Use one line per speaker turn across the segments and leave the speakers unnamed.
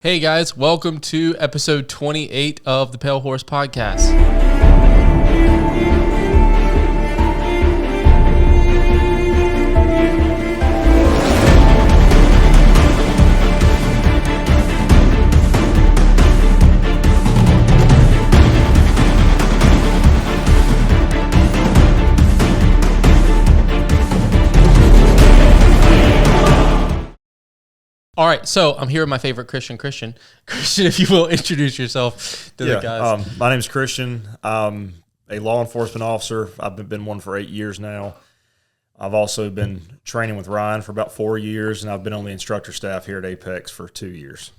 Hey guys, welcome to episode 28 of the Pale Horse Podcast. All right, so I'm here with my favorite Christian. Christian, if you will, introduce yourself to the guys.
My name is Christian. I'm a law enforcement officer. I've been one for 8 years now. I've also been training with Ryan for about 4 years, and I've been on the instructor staff here at Apex for 2 years.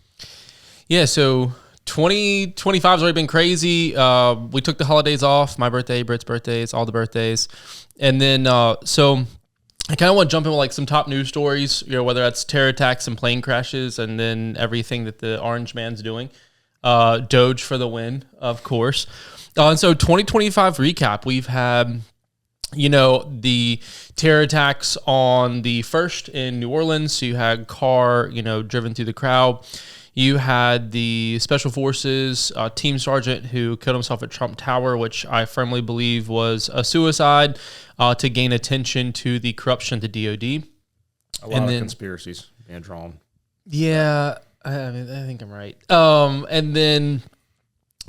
Yeah, so 2025 has already been crazy. We took the holidays off, my birthday, Britt's birthdays, all the birthdays. And then, so I kind of want to jump in with like some top news stories, whether that's terror attacks and plane crashes, and then everything that the Orange Man's doing. Doge for the win, of course. And so 2025 recap, we've had, the terror attacks on the 1st in New Orleans. So you had car, driven through the crowd. You had the Special Forces team sergeant who killed himself at Trump Tower, which I firmly believe was a suicide to gain attention to the corruption of the DOD.
A lot of conspiracies being drawn.
Yeah, I think I'm right. And then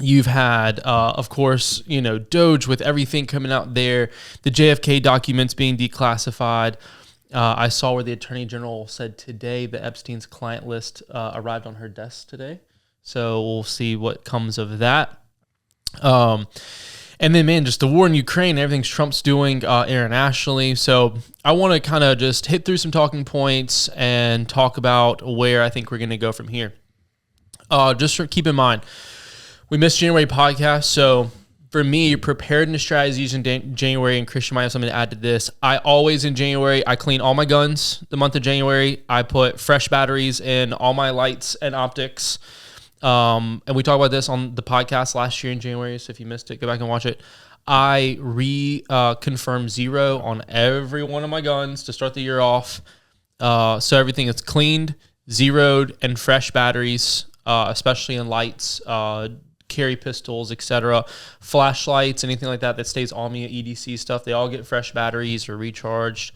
you've had, of course, Doge with everything coming out there, the JFK documents being declassified. I saw where the Attorney General said today that Epstein's client list arrived on her desk today. So we'll see what comes of that. And then, man, just the war in Ukraine, everything Trump's doing internationally. So I want to kind of just hit through some talking points and talk about where I think we're going to go from here. Just keep in mind, we missed January podcast, so for me, preparedness strategies in January, and Christian might have something to add to this. I always, in January, I clean all my guns the month of January. I put fresh batteries in all my lights and optics. And we talked about this on the podcast last year in January, so if you missed it, go back and watch it. I confirmed 0 on every one of my guns to start the year off. So everything is cleaned, zeroed, and fresh batteries, especially in lights, carry pistols, etc., flashlights, anything like that stays on me, EDC stuff, they all get fresh batteries or recharged.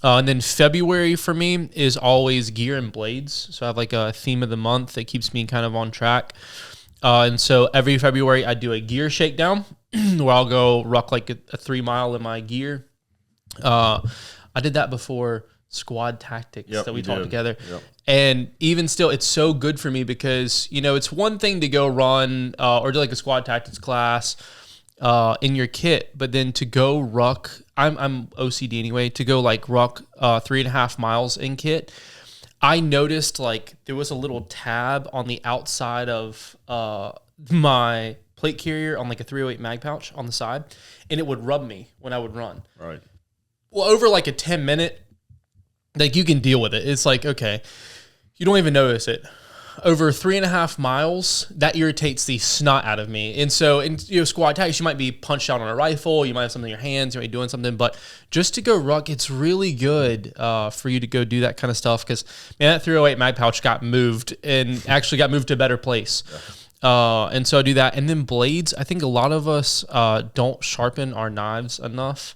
And then February for me is always gear and blades. So I have like a theme of the month that keeps me kind of on track. And so every February I do a gear shakedown where I'll go ruck like a 3 mile in my gear. I did that before squad tactics that we taught together. Yep. And even still, it's so good for me because, it's one thing to go run or do like a squad tactics class in your kit, but then to go ruck, I'm OCD anyway, to go like ruck 3.5 miles in kit. I noticed like there was a little tab on the outside of my plate carrier on like a 308 mag pouch on the side, and it would rub me when I would run.
Right.
Well, over like a 10-minute, like you can deal with it. It's like, okay, you don't even notice it. Over 3.5 miles, that irritates the snot out of me. And so in squad tactics, you might be punched out on a rifle, you might have something in your hands, you might be doing something, but just to go ruck, it's really good for you to go do that kind of stuff because, man, that 308 mag pouch got moved and actually got moved to a better place. And so I do that. And then blades, I think a lot of us don't sharpen our knives enough.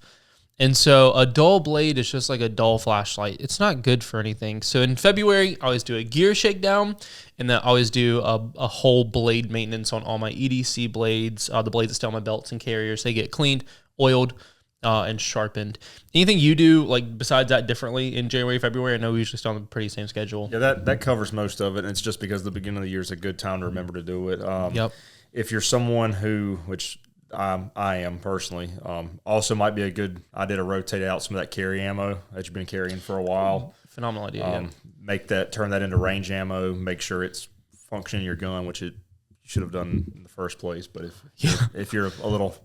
And so a dull blade is just like a dull flashlight. It's not good for anything. So in February, I always do a gear shakedown, and then I always do a whole blade maintenance on all my EDC blades, the blades that stay on my belts and carriers. They get cleaned, oiled, and sharpened. Anything you do like besides that differently in January, February? I know we usually stay on the pretty same schedule.
Yeah, that covers most of it, and it's just because the beginning of the year is a good time to remember to do it.
Yep.
If you're someone who, which I am personally, also might be a good idea to rotate out some of that carry ammo that you've been carrying for a while.
Phenomenal idea.
Turn that into range ammo. Make sure it's functioning in your gun, which it should have done in the first place. But if you're a little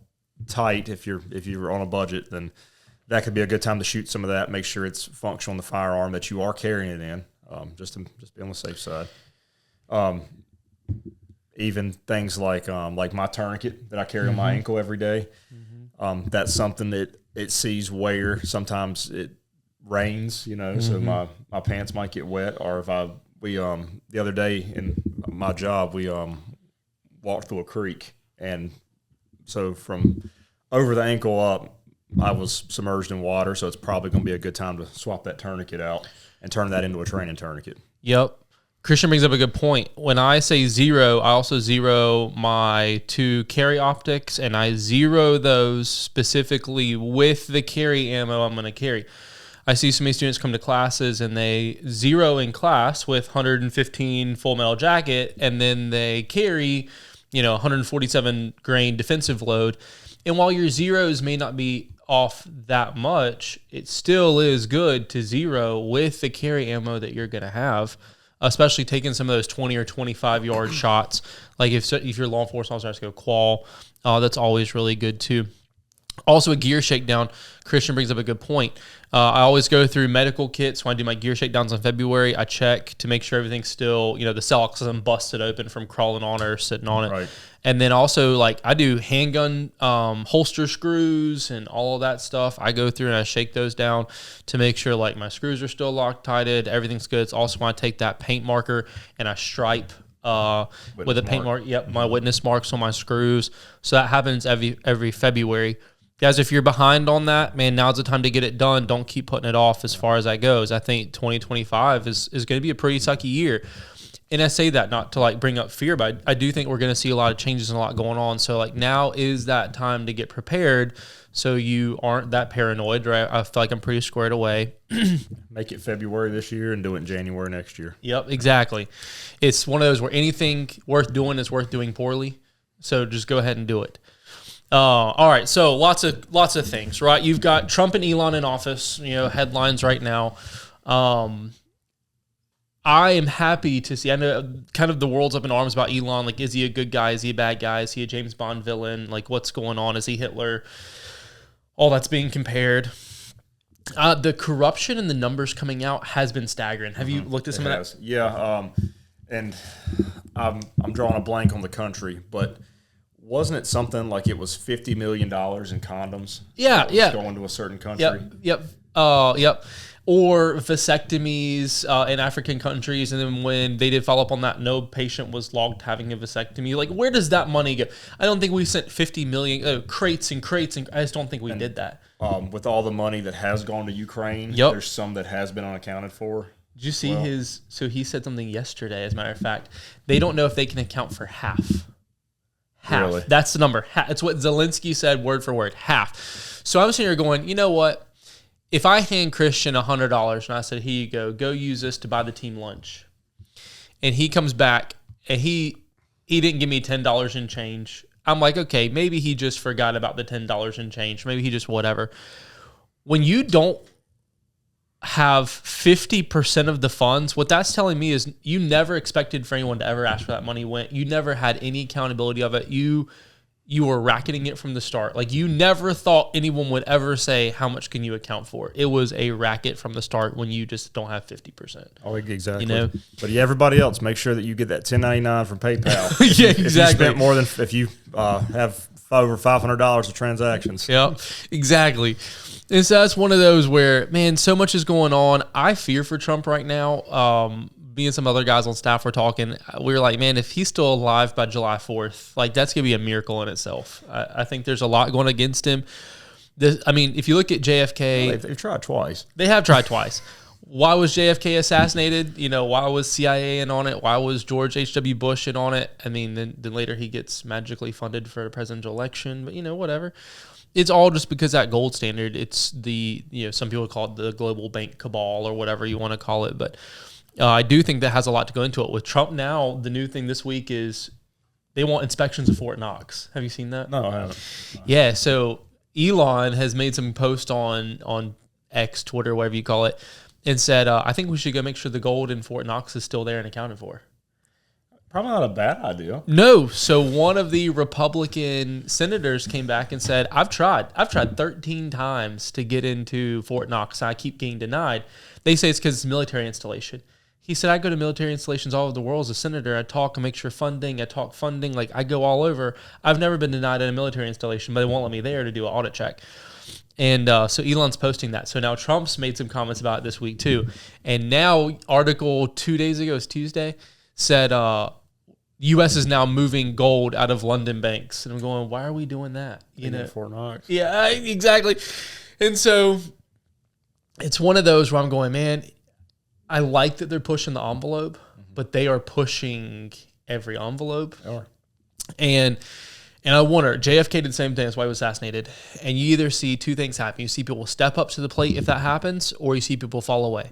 tight, if you're on a budget, then that could be a good time to shoot some of that. Make sure it's functional in the firearm that you are carrying it in, just to be on the safe side. Even things like my tourniquet that I carry on my ankle every day. That's something that it sees wear. Sometimes it rains, so my pants might get wet, or if the other day in my job, we walked through a creek, and so from over the ankle up, I was submerged in water, so it's probably going to be a good time to swap that tourniquet out and turn that into a training tourniquet.
Yep. Christian brings up a good point. When I say zero, I also zero my 2 carry optics, and I zero those specifically with the carry ammo I'm going to carry. I see so many students come to classes and they zero in class with 115 full metal jacket, and then they carry, 147 grain defensive load. And while your zeros may not be off that much, it still is good to zero with the carry ammo that you're going to have, especially taking some of those 20 or 25 yard shots. Like if your law enforcement officer has to go qual, that's always really good too. Also, a gear shakedown. Christian brings up a good point. I always go through medical kits when I do my gear shakedowns in February. I check to make sure everything's still, the cell isn't busted open from crawling on it or sitting on it.
Right.
And then also, I do handgun holster screws and all of that stuff. I go through and I shake those down to make sure, my screws are still Loctited, everything's good. It's also when I take that paint marker and I stripe with a paint mark. Yep, my witness marks on my screws. So that happens every February. Guys, if you're behind on that, man, now's the time to get it done. Don't keep putting it off as far as that goes. I think 2025 is going to be a pretty sucky year. And I say that not to bring up fear, but I do think we're going to see a lot of changes and a lot going on. So now is that time to get prepared so you aren't that paranoid, right? I feel like I'm pretty squared away.
Make it February this year and do it in January next year.
Yep, exactly. It's one of those where anything worth doing is worth doing poorly. So just go ahead and do it. All right, so lots of things, right? You've got Trump and Elon in office, headlines right now. I am happy to see, I know kind of the world's up in arms about Elon. Is he a good guy? Is he a bad guy? Is he a James Bond villain? What's going on? Is he Hitler? All that's being compared. The corruption and the numbers coming out has been staggering. Have you looked at some of that?
Yeah, and I'm drawing a blank on the country, but wasn't it something like it was $50 million in condoms?
Yeah.
Going to a certain country.
Yep. Or vasectomies in African countries, and then when they did follow up on that, no patient was logged having a vasectomy. Where does that money go? I don't think we sent 50 million crates and crates, and I just don't think we did that.
With all the money that has gone to Ukraine, there's some that has been unaccounted for.
Did you see so he said something yesterday, as a matter of fact. They don't know if they can account for half.
Really?
That's the number. It's what Zelensky said, word for word, half. So I was sitting here going, you know what? If I hand Christian $100 and I said, here you go use this to buy the team lunch, and he comes back and he didn't give me $10 in change, I'm like, okay, maybe he just forgot about the $10 in change. Maybe he just whatever. When you don't have 50% of the funds, what that's telling me is you never expected for anyone to ever ask for that money. You never had any accountability of it. You were racketing it from the start. You never thought anyone would ever say, how much can you account for? It was a racket from the start when you just don't have 50%.
Oh, exactly. But everybody else, make sure that you get that 1099 from PayPal.
Yeah, exactly.
If you spent more than, if you have over $500 of transactions.
Yeah, exactly. And so that's one of those where, man, so much is going on. I fear for Trump right now. Me and some other guys on staff were talking. We were like, man, if he's still alive by July 4th, that's going to be a miracle in itself. I think there's a lot going against him. If you look at JFK.
They've tried twice.
They have tried twice. Why was JFK assassinated? Why was CIA in on it? Why was George H.W. Bush in on it? Then later he gets magically funded for a presidential election. But, whatever. It's all just because that gold standard. It's the, some people call it the global bank cabal or whatever you want to call it. But I do think that has a lot to go into it. With Trump now, the new thing this week is they want inspections of Fort Knox. Have you seen that?
No, I haven't.
Yeah, so Elon has made some post on X, Twitter, whatever you call it, and said, I think we should go make sure the gold in Fort Knox is still there and accounted for.
Probably not a bad idea.
No. So one of the Republican senators came back and said, I've tried 13 times to get into Fort Knox. I keep getting denied. They say it's because it's a military installation. He said, I go to military installations all over the world as a senator. I talk and make sure funding. I talk funding. I go all over. I've never been denied at a military installation, but they won't let me there to do an audit check. And so Elon's posting that. So now Trump's made some comments about it this week too. And now article 2 days ago, it's Tuesday, said U.S. is now moving gold out of London banks. And I'm going, why are we doing that? You know,
Fort Knox.
Yeah, exactly. And so it's one of those where I'm going, man, I like that they're pushing the envelope, but they are pushing every envelope.
They are.
And I wonder, JFK did the same thing. That's why he was assassinated. And you either see two things happen. You see people step up to the plate if that happens, or you see people fall away.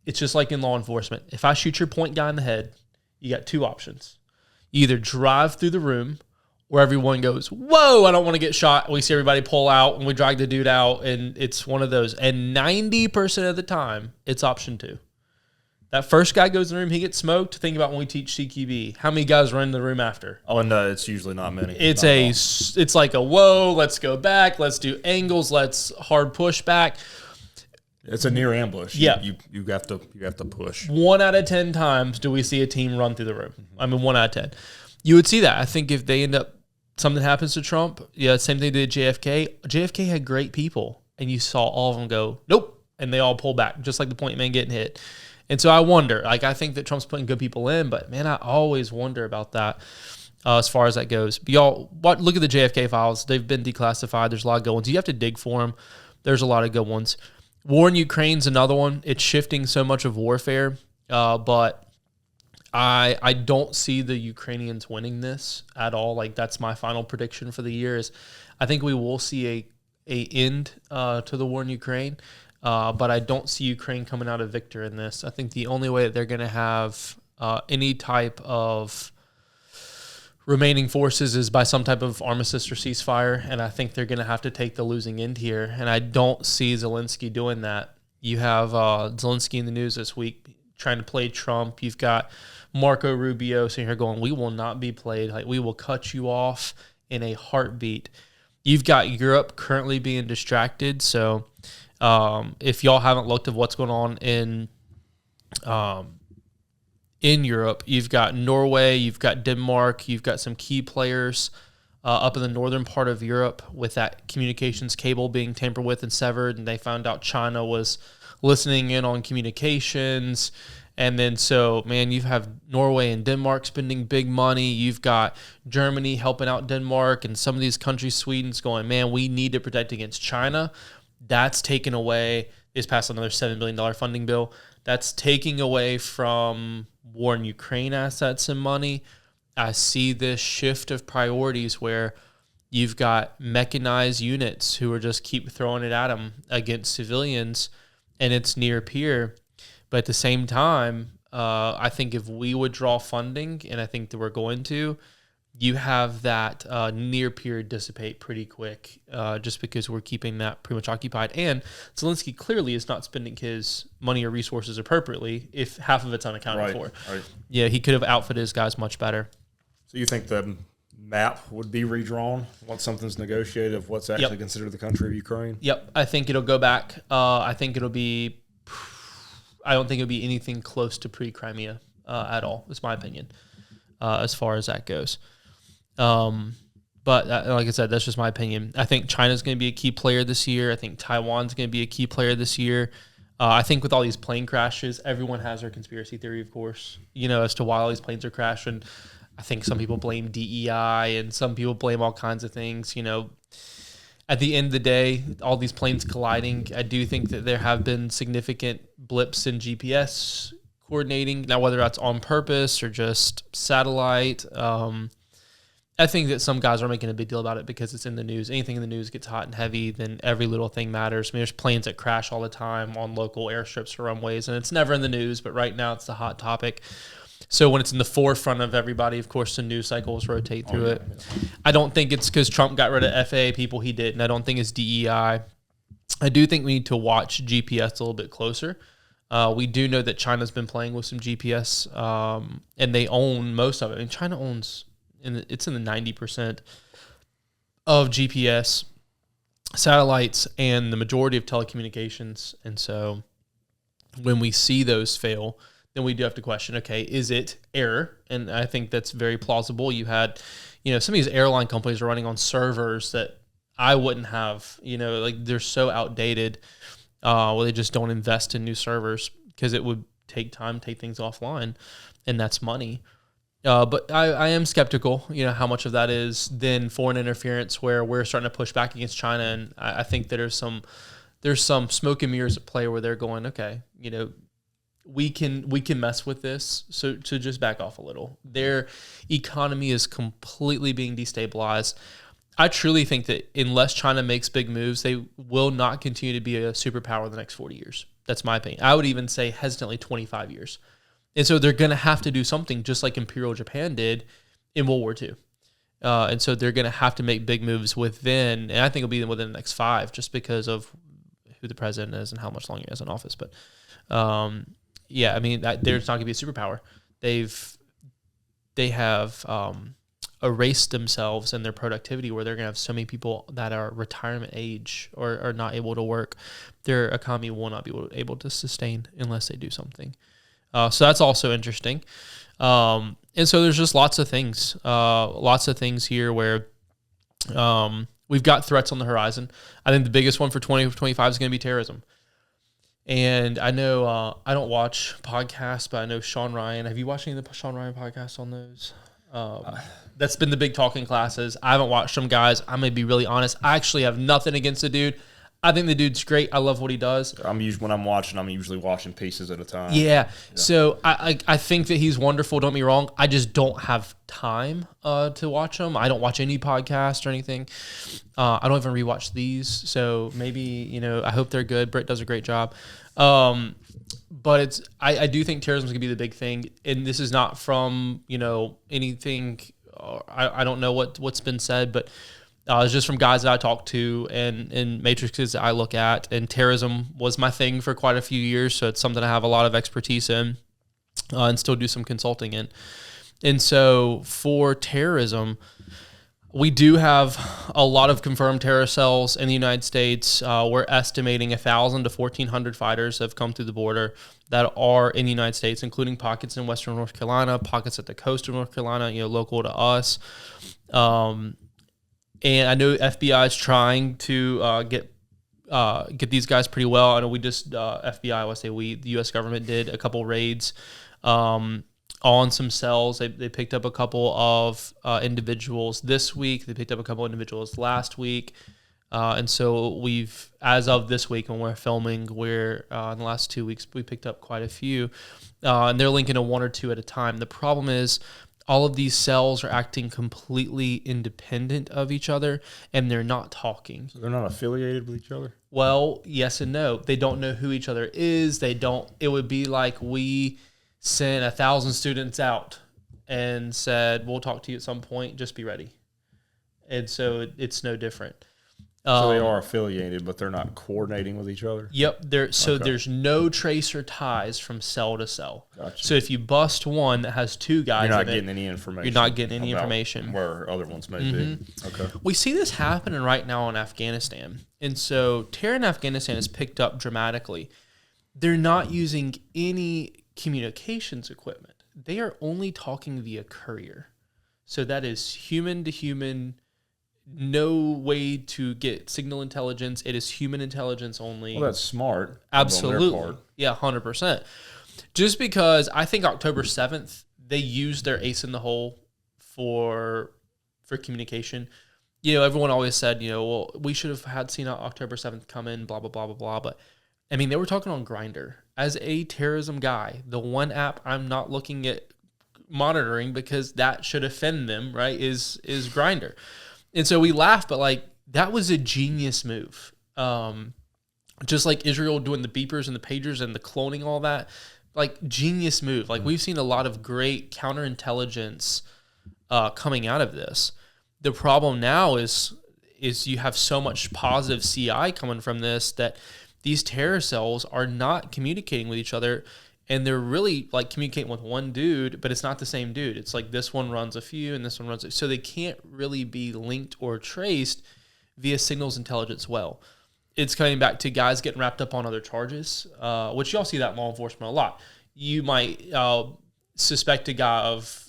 It's just like in law enforcement. If I shoot your point guy in the head, you got two options. You either drive through the room, or everyone goes, whoa, I don't want to get shot. We see everybody pull out, and we drag the dude out, and it's one of those. And 90% of the time, it's option two. That first guy goes in the room, he gets smoked. Think about when we teach CQB. How many guys run in the room after?
Oh, and it's usually not many.
It's like a whoa, let's go back, let's do angles, let's hard push back.
It's a near ambush.
Yeah.
You have to push.
1 out of 10 times do we see a team run through the room. I mean, 1 out of 10. You would see that. I think if they end up, something happens to Trump, yeah, same thing they did JFK. JFK had great people, and you saw all of them go, nope, and they all pull back, just like the point man getting hit. And so I wonder, like, I think that Trump's putting good people in, but man, I always wonder about that as far as that goes. But y'all, look at the JFK files. They've been declassified. There's a lot of good ones. You have to dig for them. There's a lot of good ones. War in Ukraine's another one. It's shifting so much of warfare, but I don't see the Ukrainians winning this at all. Like, that's my final prediction for the year is I think we will see a end to the war in Ukraine. But I don't see Ukraine coming out a victor in this. I think the only way that they're going to have any type of remaining forces is by some type of armistice or ceasefire, and I think they're going to have to take the losing end here, and I don't see Zelensky doing that. You have Zelensky in the news this week trying to play Trump. You've got Marco Rubio sitting here going, we will not be played. Like, we will cut you off in a heartbeat. You've got Europe currently being distracted, so if y'all haven't looked at what's going on in Europe, you've got Norway, you've got Denmark, you've got some key players up in the northern part of Europe with that communications cable being tampered with and severed, and they found out China was listening in on communications. And then so, man, you have Norway and Denmark spending big money. You've got Germany helping out Denmark, and some of these countries, Sweden's going, man, we need to protect against China. That's taken away. It's passed another $7 billion funding bill. That's taking away from war in Ukraine assets and money. I see this shift of priorities where you've got mechanized units who are just keep throwing it at them against civilians, and it's near peer. But at the same time, I think if we would draw funding, and I think that we're going to, you have that near peer dissipate pretty quick just because we're keeping that pretty much occupied. And Zelensky clearly is not spending his money or resources appropriately if half of it's unaccounted for. Right. Yeah, he could have outfitted his guys much better.
So you think the map would be redrawn once something's negotiated of what's actually considered the country of Ukraine?
Yep. I think it'll go back. I don't think it'll be anything close to pre-Crimea at all, is my opinion, as far as that goes. But like I said, that's just my opinion. I think China's going to be a key player this year. I think Taiwan's going to be a key player this year. I think with all these plane crashes, everyone has their conspiracy theory, of course, as to why all these planes are crashing. I think some people blame DEI and some people blame all kinds of things. At the end of the day, all these planes colliding, I do think that there have been significant blips in GPS coordinating. Now, whether that's on purpose or just satellite, I think that some guys are making a big deal about it because it's in the news. Anything in the news gets hot and heavy, then every little thing matters. I mean, there's planes that crash all the time on local airstrips or runways, and it's never in the news, but right now it's the hot topic. So when it's in the forefront of everybody, of course, the news cycles rotate through it. Yeah. I don't think it's because Trump got rid of FAA people. He didn't. I don't think it's DEI. I do think we need to watch GPS a little bit closer. We do know that China's been playing with some GPS, and they own most of it. I mean, China owns, it's in the 90% of GPS satellites and the majority of telecommunications. And so when we see those fail, then we do have to question, okay, is it error? And I think that's very plausible. You had, some of these airline companies are running on servers that I wouldn't have, like they're so outdated, where they just don't invest in new servers because it would take time, take things offline, and that's money. But I am skeptical, how much of that is then foreign interference where we're starting to push back against China. And I think that there's some smoke and mirrors at play where they're going, okay, we can mess with this, so to just back off a little. Their economy is completely being destabilized. I truly think that unless China makes big moves, they will not continue to be a superpower in the next 40 years. That's my opinion. I would even say hesitantly 25 years. And so they're going to have to do something just like Imperial Japan did in World War II. And so they're going to have to make big moves within, and I think it'll be within the next 5 just because of who the president is and how much longer he has in office. But yeah, I mean, they're not going to be a superpower. They have erased themselves and their productivity where they're going to have so many people that are retirement age or are not able to work. Their economy will not be able to sustain unless they do something. So that's also interesting. And so there's just lots of things here where we've got threats on the horizon. I think the biggest one for 2025 is going to be terrorism. And I know I don't watch podcasts, but I know Sean Ryan. Have you watched any of the Sean Ryan podcasts on those? That's been the big talking classes. I haven't watched them, guys. I'm going to be really honest. I actually have nothing against the dude. I think the dude's great. I love what he does.
When I'm usually watching pieces at a time.
Yeah. So I think that he's wonderful. Don't be wrong. I just don't have time to watch him. I don't watch any podcasts or anything. I don't even rewatch these. So maybe, I hope they're good. Britt does a great job. But I do think terrorism is going to be the big thing. And this is not from, anything. I don't know what's been said, but it's just from guys that I talk to and matrices that I look at. And terrorism was my thing for quite a few years, so it's something I have a lot of expertise in and still do some consulting in. And so for terrorism, we do have a lot of confirmed terror cells in the United States. We're estimating 1,000 to 1,400 fighters have come through the border that are in the United States, including pockets in western North Carolina, pockets at the coast of North Carolina, local to us. And I know FBI is trying to get these guys pretty well. I know we just FBI, I want to say the U.S. government did a couple raids on some cells. They picked up a couple of individuals this week. They picked up a couple of individuals last week. And so as of this week when we're filming, in the last 2 weeks, we picked up quite a few. And they're linking to 1 or 2 at a time. The problem is, all of these cells are acting completely independent of each other, and they're not talking.
So they're not affiliated with each other?
Well, yes and no. They don't know who each other is. It would be like we sent 1,000 students out and said, we'll talk to you at some point, just be ready. And so it's no different.
So they are affiliated, but they're not coordinating with each other?
Yep. There's no tracer ties from cell to cell.
Gotcha.
So if you bust one that has 2 guys,
you're not getting any information.
You're not getting any information
where other ones may be. Okay.
We see this happening right now in Afghanistan. And so terror in Afghanistan has picked up dramatically. They're not using any communications equipment. They are only talking via courier. So that is human to human. No way to get signal intelligence. It is human intelligence only.
Well, that's smart.
Absolutely. Yeah, 100%. Just because I think October 7th, they used their ace in the hole for communication. Everyone always said, well, we should have seen October 7th come in, blah, blah, blah, blah, blah. But, I mean, they were talking on Grindr. As a terrorism guy, the one app I'm not looking at monitoring because that should offend them, right, is Grindr. And so we laugh, but that was a genius move. Just like Israel doing the beepers and the pagers and the cloning, all that, genius move. We've seen a lot of great counterintelligence coming out of this. The problem now is you have so much positive CI coming from this that these terror cells are not communicating with each other. And they're really communicating with one dude, but it's not the same dude. It's this one runs a few and this one runs. So they can't really be linked or traced via signals intelligence well. It's coming back to guys getting wrapped up on other charges, which y'all see that in law enforcement a lot. You might suspect a guy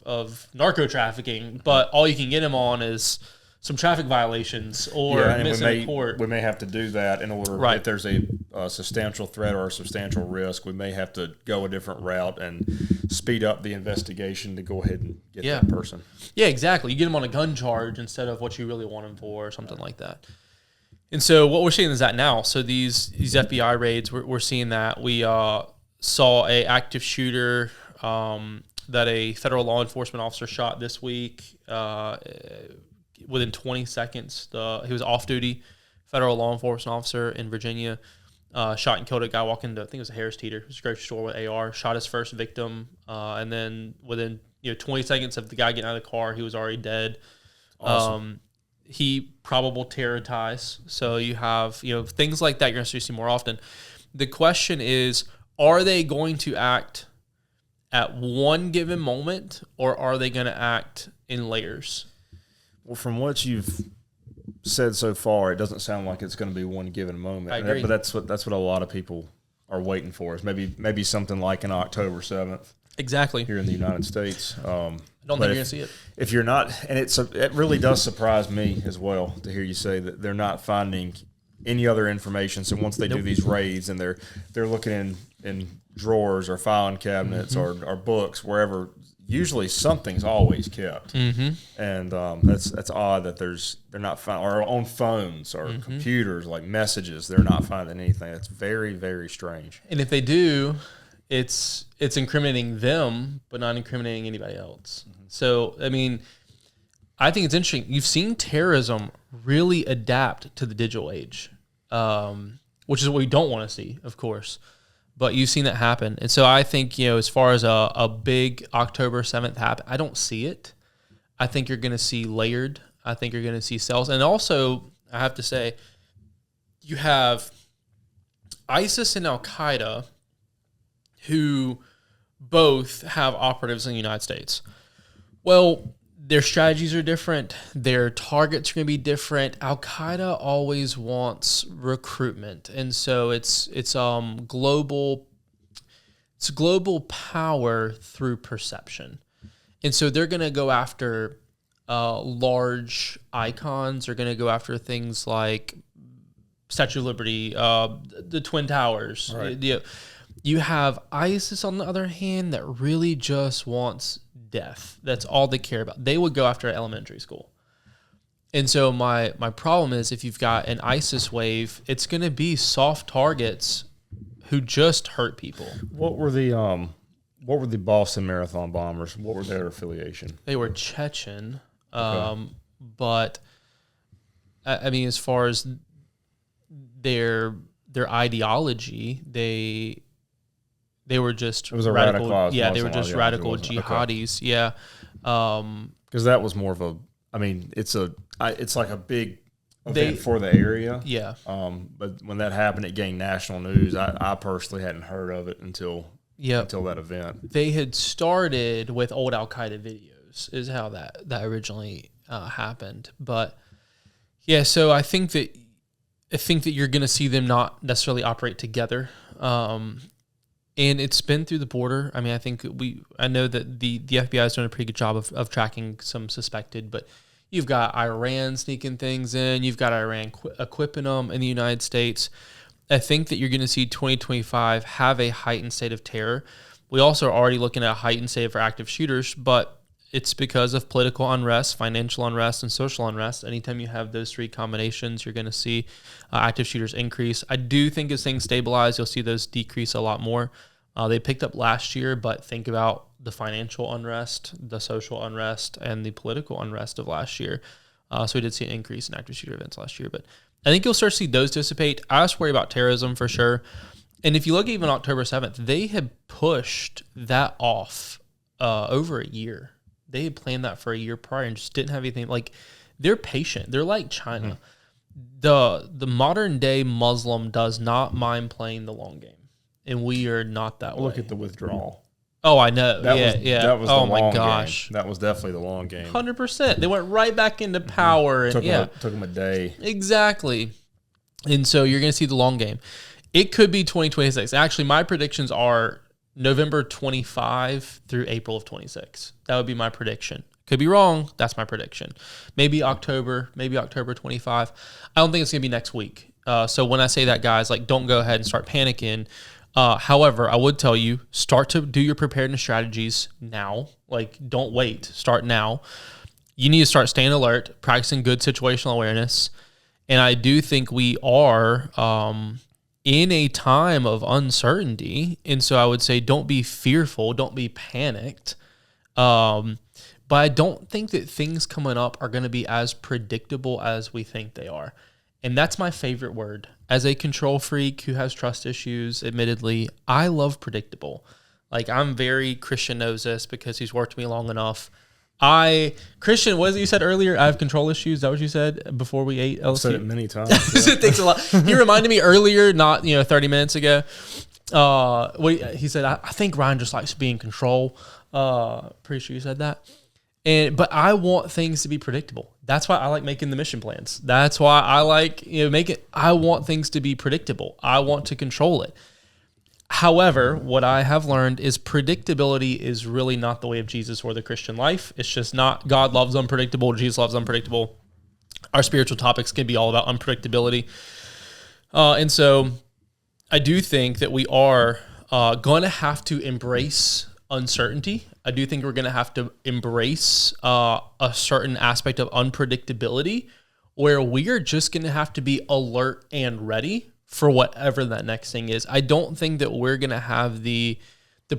of narco trafficking, but all you can get him on is some traffic violations or
and
missing a court.
We may have to do that in order, if there's a substantial threat or a substantial risk, we may have to go a different route and speed up the investigation to go ahead and get that person.
Yeah, exactly. You get them on a gun charge instead of what you really want them for or something like that. And so what we're seeing is that now. So these FBI raids, we're seeing that. We saw a active shooter that a federal law enforcement officer shot this week. Within 20 seconds, he was off-duty federal law enforcement officer in Virginia, shot and killed a guy walking to, I think it was a Harris Teeter, it was a grocery store with AR, shot his first victim, and then within 20 seconds of the guy getting out of the car, he was already dead. Awesome. He probable terror ties, so you have things like that you're going to see more often. The question is, are they going to act at one given moment, or are they going to act in layers?
Well, from what you've said so far, it doesn't sound like it's going to be one given moment.
I agree.
But that's what a lot of people are waiting for, is maybe something like an October 7th.
Exactly.
Here in the United States.
I don't think you're going to see it.
If you're not, and it really does surprise me as well to hear you say that they're not finding any other information. So once they do these raids and they're looking in drawers or filing cabinets or books, wherever, usually something's always kept. And that's odd that they're not finding, or on phones or computers, like messages, they're not finding anything. It's very, very strange.
And if they do, it's incriminating them, but not incriminating anybody else. So, I mean, I think it's interesting. You've seen terrorism really adapt to the digital age, which is what we don't want to see, of course. But you've seen that happen. And so I think, as far as a big October 7th happen, I don't see it. I think you're going to see layered. I think you're going to see cells. And also, I have to say, you have ISIS and Al-Qaeda, who both have operatives in the United States. Well, their strategies are different. Their targets are going to be different. Al-Qaeda always wants recruitment. And so it's global power through perception. And so they're going to go after large icons. They're going to go after things like Statue of Liberty, the Twin Towers.
Right.
You have ISIS, on the other hand, that really just wants death. That's all they care about. They would go after elementary school. And so my problem is, if you've got an ISIS wave, it's going to be soft targets who just hurt people.
What were the Boston Marathon bombers? What were their affiliation?
They were Chechen. But I mean, as far as their ideology, they were just radical. Yeah, they were just radical jihadis. Okay. Yeah,
because that was more of a. I mean, it's like a big event for the area.
Yeah.
But when that happened, it gained national news. I personally hadn't heard of it until that event.
They had started with old Al Qaeda videos, is how that originally happened. But yeah, so I think that you're going to see them not necessarily operate together. And it's been through the border. I mean, I know that the FBI is doing a pretty good job of tracking some suspected, but you've got Iran sneaking things in. You've got Iran equipping them in the United States. I think that you're going to see 2025 have a heightened state of terror. We also are already looking at a heightened state for active shooters, but it's because of political unrest, financial unrest, and social unrest. Anytime you have those three combinations, you're going to see active shooters increase. I do think as things stabilize, you'll see those decrease a lot more. They picked up last year, but think about the financial unrest, the social unrest, and the political unrest of last year. So we did see an increase in active shooter events last year. But I think you'll start to see those dissipate. I just worry about terrorism for sure. And if you look at even October 7th, they had pushed that off over a year. They had planned that for a year prior and just didn't have anything. Like, they're patient. They're like China. The modern day Muslim does not mind playing the long game. And we are not that way.
Look at the withdrawal.
Oh, I know.
That was the
my
long
gosh.
game. That was definitely the long game.
100%. They went right back into power. And
Took them a day.
Exactly. And so you're going to see the long game. It could be 2026. Actually, my predictions are November 25 through April of 26. That would be my prediction. Could be wrong. That's my prediction. Maybe October 25. I don't think it's going to be next week. So when I say that, guys, like, don't go ahead and start panicking. However, I would tell you, start to do your preparedness strategies now. Like, don't wait. Start now. You need to start staying alert, practicing good situational awareness. And I do think we are in a time of uncertainty. And so I would say don't be fearful. Don't be panicked. But I don't think that things coming up are going to be as predictable as we think they are. And that's my favorite word. As a control freak who has trust issues, admittedly, I love predictable. Like, I'm very, Christian knows this because he's worked with me long enough. Christian, what was it you said earlier? I have control issues. Is that what you said before we ate LSU?
I've said it many times.
Yeah. It takes a lot. You reminded me earlier, not 30 minutes ago. He said, I think Ryan just likes to be in control. Pretty sure you said that. But I want things to be predictable. That's why I like making the mission plans. That's why I like I want things to be predictable. I want to control it. However, what I have learned is predictability is really not the way of Jesus or the Christian life. It's just not. God loves unpredictable. Jesus loves unpredictable. Our spiritual topics can be all about unpredictability. And so I do think that we are going to have to embrace uncertainty. I do think we're going to have to embrace a certain aspect of unpredictability where we are just going to have to be alert and ready for whatever that next thing is. I don't think that we're going to have the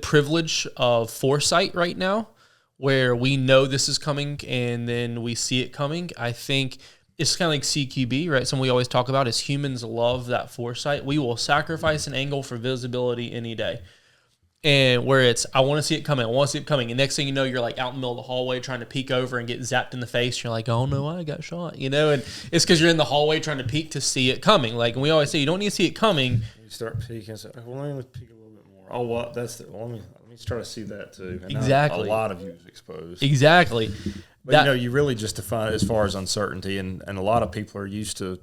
privilege of foresight right now where we know this is coming and then we see it coming. I think it's kind of like CQB, right? Something we always talk about is humans love that foresight. We will sacrifice an angle for visibility any day. And where it's, I want to see it coming. I want to see it coming. And next thing you know, you're like out in the middle of the hallway trying to peek over and get zapped in the face. You're like, oh no, I got shot, And it's because you're in the hallway trying to peek to see it coming. Like, and we always say, you don't need to see it coming.
You start peeking. So, well, let me peek a little bit more. Oh, what? Let me try to see that too. And
exactly.
A lot of you is exposed.
Exactly.
But you really just define as far as uncertainty, and a lot of people are used to.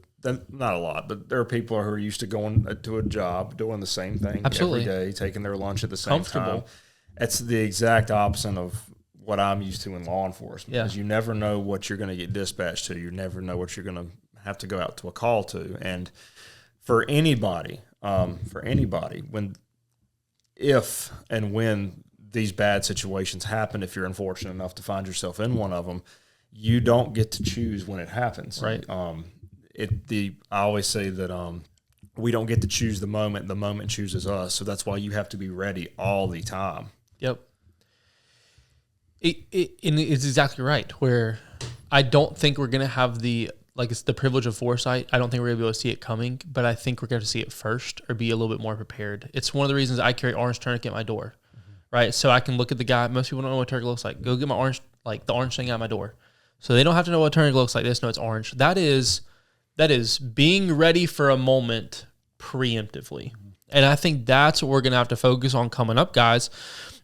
Not a lot, but there are people who are used to going to a job, doing the same thing every day, taking their lunch at the same time. It's the exact opposite of what I'm used to in law enforcement. Because you never know what you're going to get dispatched to. You never know what you're going to have to go out to a call to. And for anybody, if and when these bad situations happen, if you're unfortunate enough to find yourself in one of them, you don't get to choose when it happens.
Right.
I always say that we don't get to choose the moment chooses us. So that's why you have to be ready all the time.
Yep. And it's exactly right, where I don't think we're going to have it's the privilege of foresight. I don't think we're going to be able to see it coming, but I think we're going to see it first or be a little bit more prepared. It's one of the reasons I carry orange tourniquet at my door, right? So I can look at the guy. Most people don't know what a tourniquet looks like. Go get my orange, the orange thing out my door. So they don't have to know what a tourniquet looks like. They just know it's orange. That is being ready for a moment preemptively. And I think that's what we're going to have to focus on coming up, guys.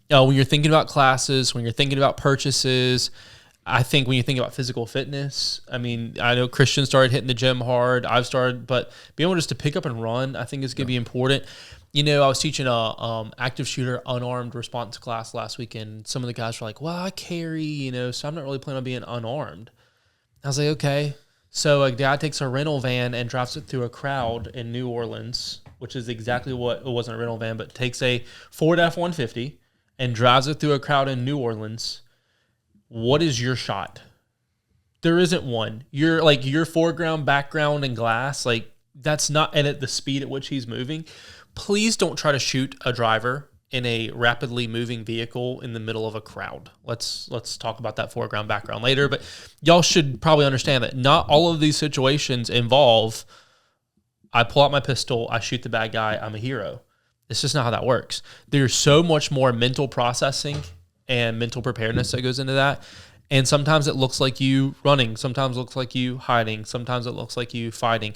When you're thinking about classes, when you're thinking about purchases, I think when you think about physical fitness, I mean, I know Christian started hitting the gym hard. I've started, but being able just to pick up and run, I think is going to be important. I was teaching a active shooter unarmed response class last weekend. Some of the guys were like, well, I carry, so I'm not really planning on being unarmed. I was like, okay. So a guy takes a rental van and drives it through a crowd in New Orleans, which is exactly what it wasn't a rental van, but takes a Ford F-150 and drives it through a crowd in New Orleans. What is your shot? There isn't one. Your foreground, background, and glass, that's not, and at the speed at which he's moving. Please don't try to shoot a driver in a rapidly moving vehicle in the middle of a crowd. Let's talk about that foreground, background later, but y'all should probably understand that not all of these situations involve, I pull out my pistol, I shoot the bad guy, I'm a hero. It's just not how that works. There's so much more mental processing and mental preparedness that goes into that. And sometimes it looks like you running, sometimes it looks like you hiding, sometimes it looks like you fighting.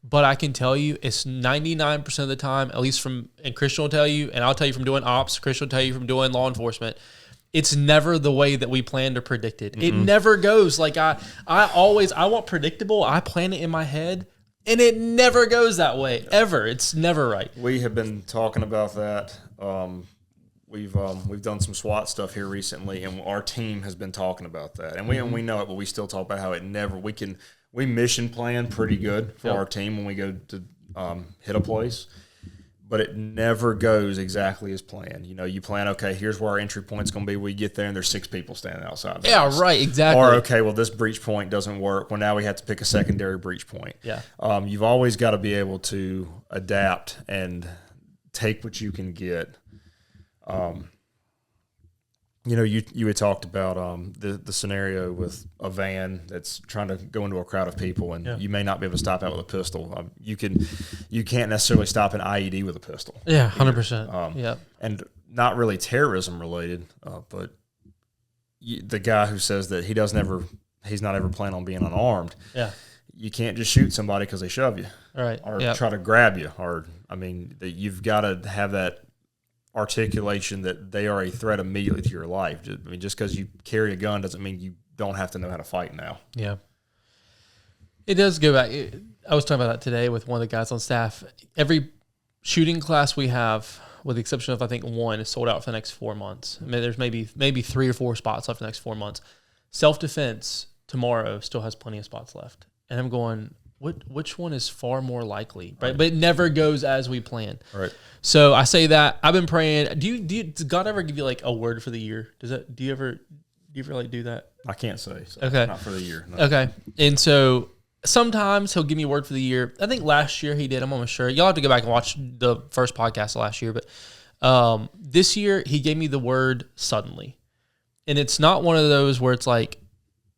But I can tell you, it's 99% of the time, at least and Christian will tell you, and I'll tell you from doing ops, Christian will tell you from doing law enforcement, it's never the way that we planned or predicted. Mm-hmm. It never goes. I want predictable. I plan it in my head, and it never goes that way, ever. It's never right.
We have been talking about that we've done some SWAT stuff here recently, and our team has been talking about that. And we know it, but we still talk about how we mission plan pretty good for our team when we go to hit a place. But it never goes exactly as planned. You know, you plan, okay, here's where our entry point's going to be. We get there, and there's 6 people standing outside.
Right, exactly.
Or, okay, well, this breach point doesn't work. Well, now we have to pick a secondary breach point.
Yeah.
You've always got to be able to adapt and take what you can get. You know, you had talked about the scenario with a van that's trying to go into a crowd of people, and you may not be able to stop that with a pistol. You can't necessarily stop an IED with a pistol.
Yeah, 100%. Yeah,
and not really terrorism related, but the guy who says that he's not ever planning on being unarmed.
Yeah,
you can't just shoot somebody because they shove you,
right,
or try to grab you, or you've got to have that articulation that they are a threat immediately to your life. Just because you carry a gun doesn't mean you don't have to know how to fight now.
Yeah. It does go back. I was talking about that today with one of the guys on staff. Every shooting class we have, with the exception of I think one, is sold out for the next 4 months. I mean, there's maybe 3 or 4 spots left for the next 4 months. Self-defense tomorrow still has plenty of spots left. And I'm going, which one is far more likely, right? But it never goes as we plan.
Right.
So I say that I've been praying. Does God ever give you like a word for the year? Do you ever like do that?
I can't say. So.
Okay.
Not for the year. No.
Okay. And so sometimes he'll give me a word for the year. I think last year he did. I'm almost sure. Y'all have to go back and watch the first podcast of last year. But this year he gave me the word suddenly. And it's not one of those where it's like,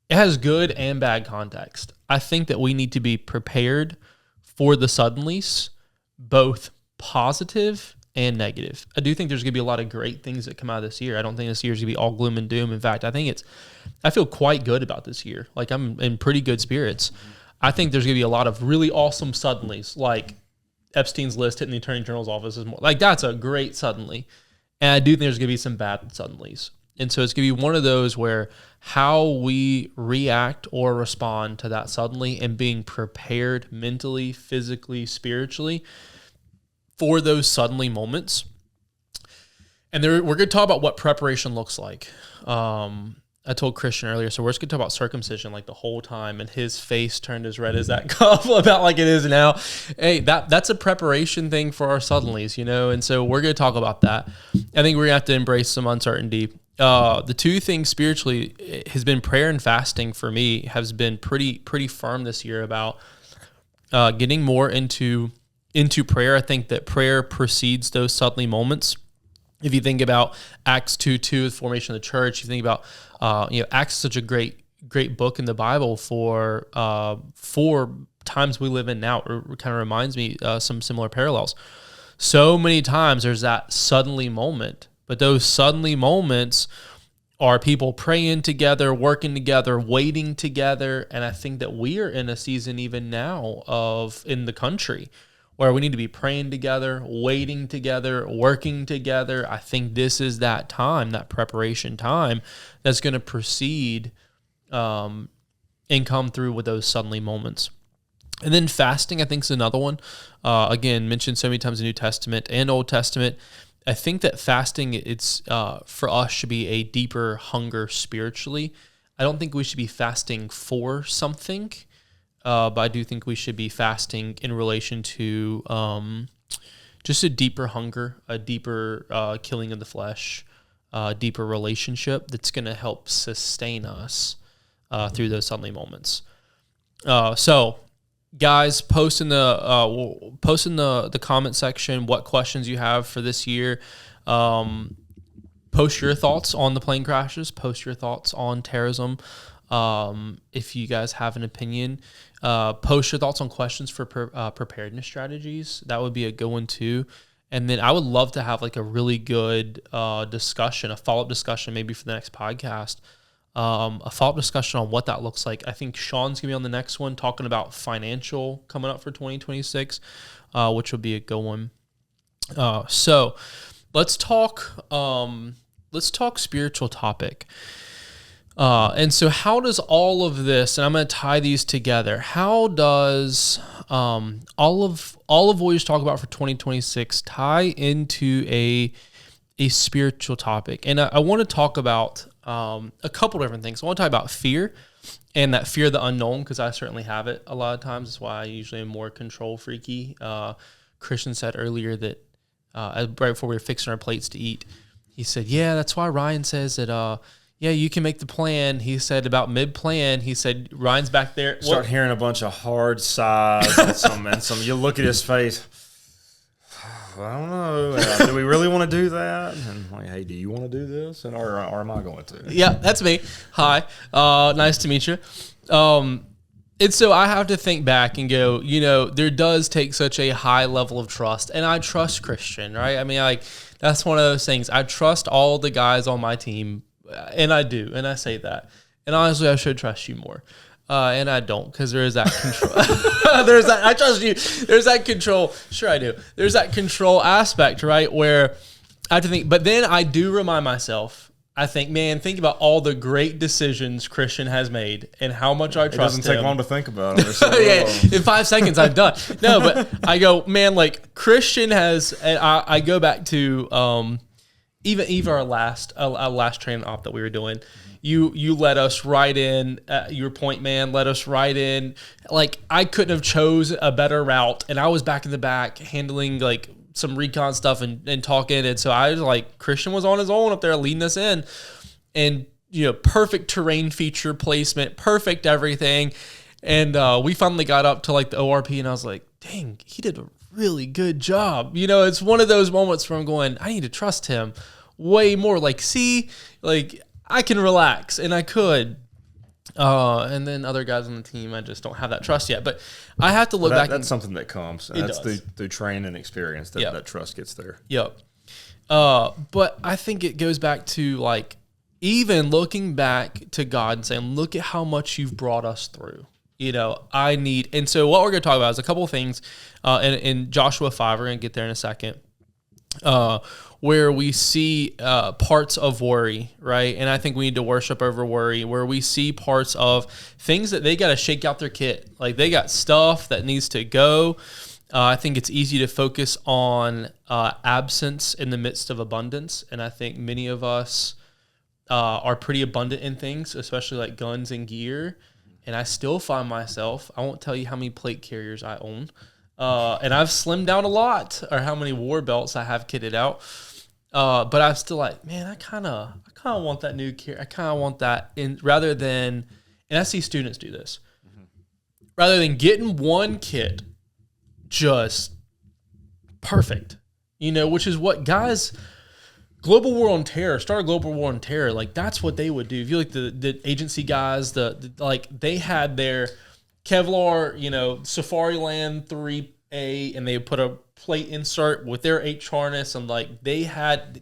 it has good and bad context. I think that we need to be prepared for the suddenlies, both positive and negative. I do think there's going to be a lot of great things that come out of this year. I don't think this year is going to be all gloom and doom. In fact, I feel quite good about this year. Like, I'm in pretty good spirits. I think there's going to be a lot of really awesome suddenlies, like Epstein's list hitting the Attorney General's office. That's a great suddenly. And I do think there's going to be some bad suddenlies. And so it's going to be one of those where how we react or respond to that suddenly, and being prepared mentally, physically, spiritually for those suddenly moments. And we're going to talk about what preparation looks like. I told Christian earlier, so we're just going to talk about circumcision like the whole time, and his face turned as red as that cup about like it is now. Hey, that's a preparation thing for our suddenlies, you know? And so we're going to talk about that. I think we're going to have to embrace some uncertainty. The two things spiritually has been prayer and fasting for me has been pretty firm this year about getting more into prayer. I think that prayer precedes those suddenly moments. If you think about Acts 2:2, the formation of the church, you think about Acts is such a great book in the Bible for times we live in now. It kind of reminds me some similar parallels. So many times there's that suddenly moment. But those suddenly moments are people praying together, working together, waiting together. And I think that we are in a season even now in the country where we need to be praying together, waiting together, working together. I think this is that time, that preparation time that's going to proceed and come through with those suddenly moments. And then fasting, I think, is another one. Again, mentioned so many times in the New Testament and Old Testament. I think that fasting, it's for us, should be a deeper hunger spiritually. I don't think we should be fasting for something, but I do think we should be fasting in relation to just a deeper hunger, a deeper killing of the flesh, a deeper relationship that's going to help sustain us through those suddenly moments. So, guys, post in the comment section what questions you have for this year. Post your thoughts on the plane crashes. Post your thoughts on terrorism. If you guys have an opinion, post your thoughts on questions for preparedness strategies. That would be a good one too. And then I would love to have like a really good discussion, a follow-up discussion maybe for the next podcast. A follow-up discussion on what that looks like. I think Sean's going to be on the next one talking about financial coming up for 2026, which will be a good one. So let's talk spiritual topic. And so how does all of this, and I'm going to tie these together, how does all of what we just talked about for 2026 tie into a spiritual topic. And I want to talk about a couple different things. I want to talk about fear and that fear of the unknown, because I certainly have it a lot of times. That's why I usually am more control freaky. Christian said earlier that right before we were fixing our plates to eat, he said, yeah, that's why Ryan says that, yeah, you can make the plan. He said about mid-plan, he said, Ryan's back there.
Start hearing a bunch of hard sighs and some. You look at his face. I don't know. Do we really want to do that? And like, hey, do you want to do this? And or am I going to?
Yeah, that's me. Hi. Nice to meet you. And so I have to think back and go, there does take such a high level of trust. And I trust Christian, right? I mean, like, that's one of those things. I trust all the guys on my team, and I do, and I say that. And honestly, I should trust you more. And I don't, because there is that control. I trust you. There's that control. Sure, I do. There's that control aspect, right? Where I have to think, but then I do remind myself, I think, man, think about all the great decisions Christian has made and how much I trust him.
It doesn't take long to think about it.
Yeah, in 5 seconds, I'm done. No, but I go, man, like Christian has, and I go back to even our last training op that we were doing. You let us ride in, your point man, let us ride in. Like, I couldn't have chose a better route, and I was back in the back handling, like, some recon stuff and talking, and so I was like, Christian was on his own up there leading us in, and, perfect terrain feature placement, perfect everything, and we finally got up to, like, the ORP, and I was like, dang, he did a really good job. It's one of those moments where I'm going, I need to trust him way more. Like, see, like, I can relax, and I could. And then other guys on the team, I just don't have that trust yet. But I have to look back.
That's something that comes. And that's through training and experience that trust gets there.
Yep. But I think it goes back to, like, even looking back to God and saying, look at how much you've brought us through. And so what we're going to talk about is a couple of things in Joshua 5. We're going to get there in a second. Where we see parts of worry, right? And I think we need to worship over worry, where we see parts of things that they got to shake out their kit. Like, they got stuff that needs to go. I think it's easy to focus on absence in the midst of abundance. And I think many of us are pretty abundant in things, especially like guns and gear. And I still find myself, I won't tell you how many plate carriers I own, and I've slimmed down a lot, or how many war belts I have kitted out. But I'm still like, man, I kind of want that new gear. I kind of want that rather than, and I see students do this, rather than getting one kit just perfect, which is what guys, Global War on Terror, Global War on Terror, like, that's what they would do. If you like the agency guys, like, they had their Kevlar, Safari Land 3A, and they put a plate insert with their H harness, and like they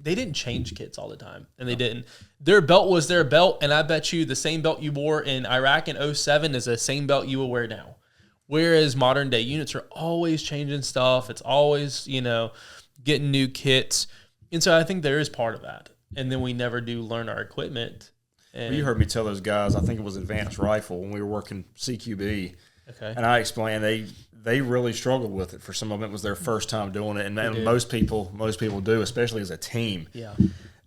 didn't change kits all the time, and they didn't. Their belt was their belt, and I bet you the same belt you wore in Iraq in 2007 is the same belt you will wear now. Whereas modern day units are always changing stuff. It's always, getting new kits. And so I think there is part of that. And then we never do learn our equipment. And
you heard me tell those guys, I think it was Advanced Rifle when we were working CQB.
Okay.
And I explained they really struggled with it. For some of them, it was their first time doing it, and most people do, especially as a team.
Yeah.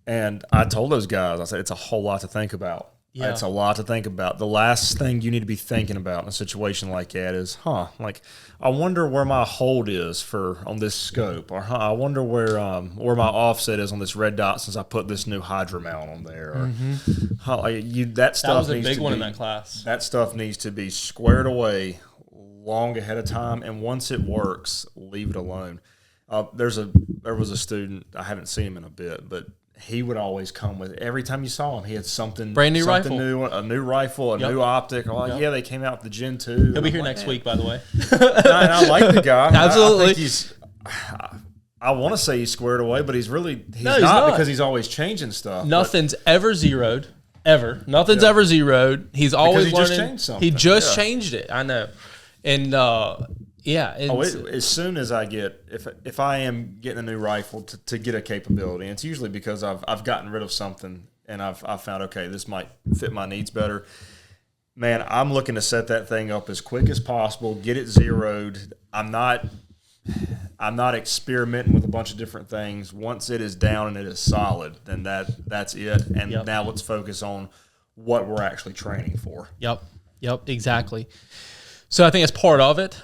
And I told those guys, I said, it's a whole lot to think about. Yeah. It's a lot to think about. The last thing you need to be thinking about in a situation like that is, I wonder where my hold is on this scope, or I wonder where my offset is on this red dot since I put this new Hydra mount on there. Or that stuff
was a big one in that class.
That stuff needs to be squared away long ahead of time, and once it works, leave it alone. There was a student, I haven't seen him in a bit, but he would always come with, every time you saw him, he had something
brand new
something
rifle,
new, a new rifle, a new optic. Yeah, they came out with the Gen 2.
He'll be here next week, by the way.
And I like the guy.
Absolutely.
I want to say he's squared away, but he's
not
because he's always changing stuff.
Nothing's ever zeroed. Ever. Nothing's ever zeroed. He's always learning.
Just changed something.
He just changed it. I know. And
as soon as I get, if I am getting a new rifle to get a capability, and it's usually because I've gotten rid of something and I've found, okay, this might fit my needs better. Man, I'm looking to set that thing up as quick as possible, get it zeroed. I'm not I'm not experimenting with a bunch of different things. Once it is down and it is solid, then that's it. And now let's focus on what we're actually training for.
Yep, exactly. So I think it's part of it.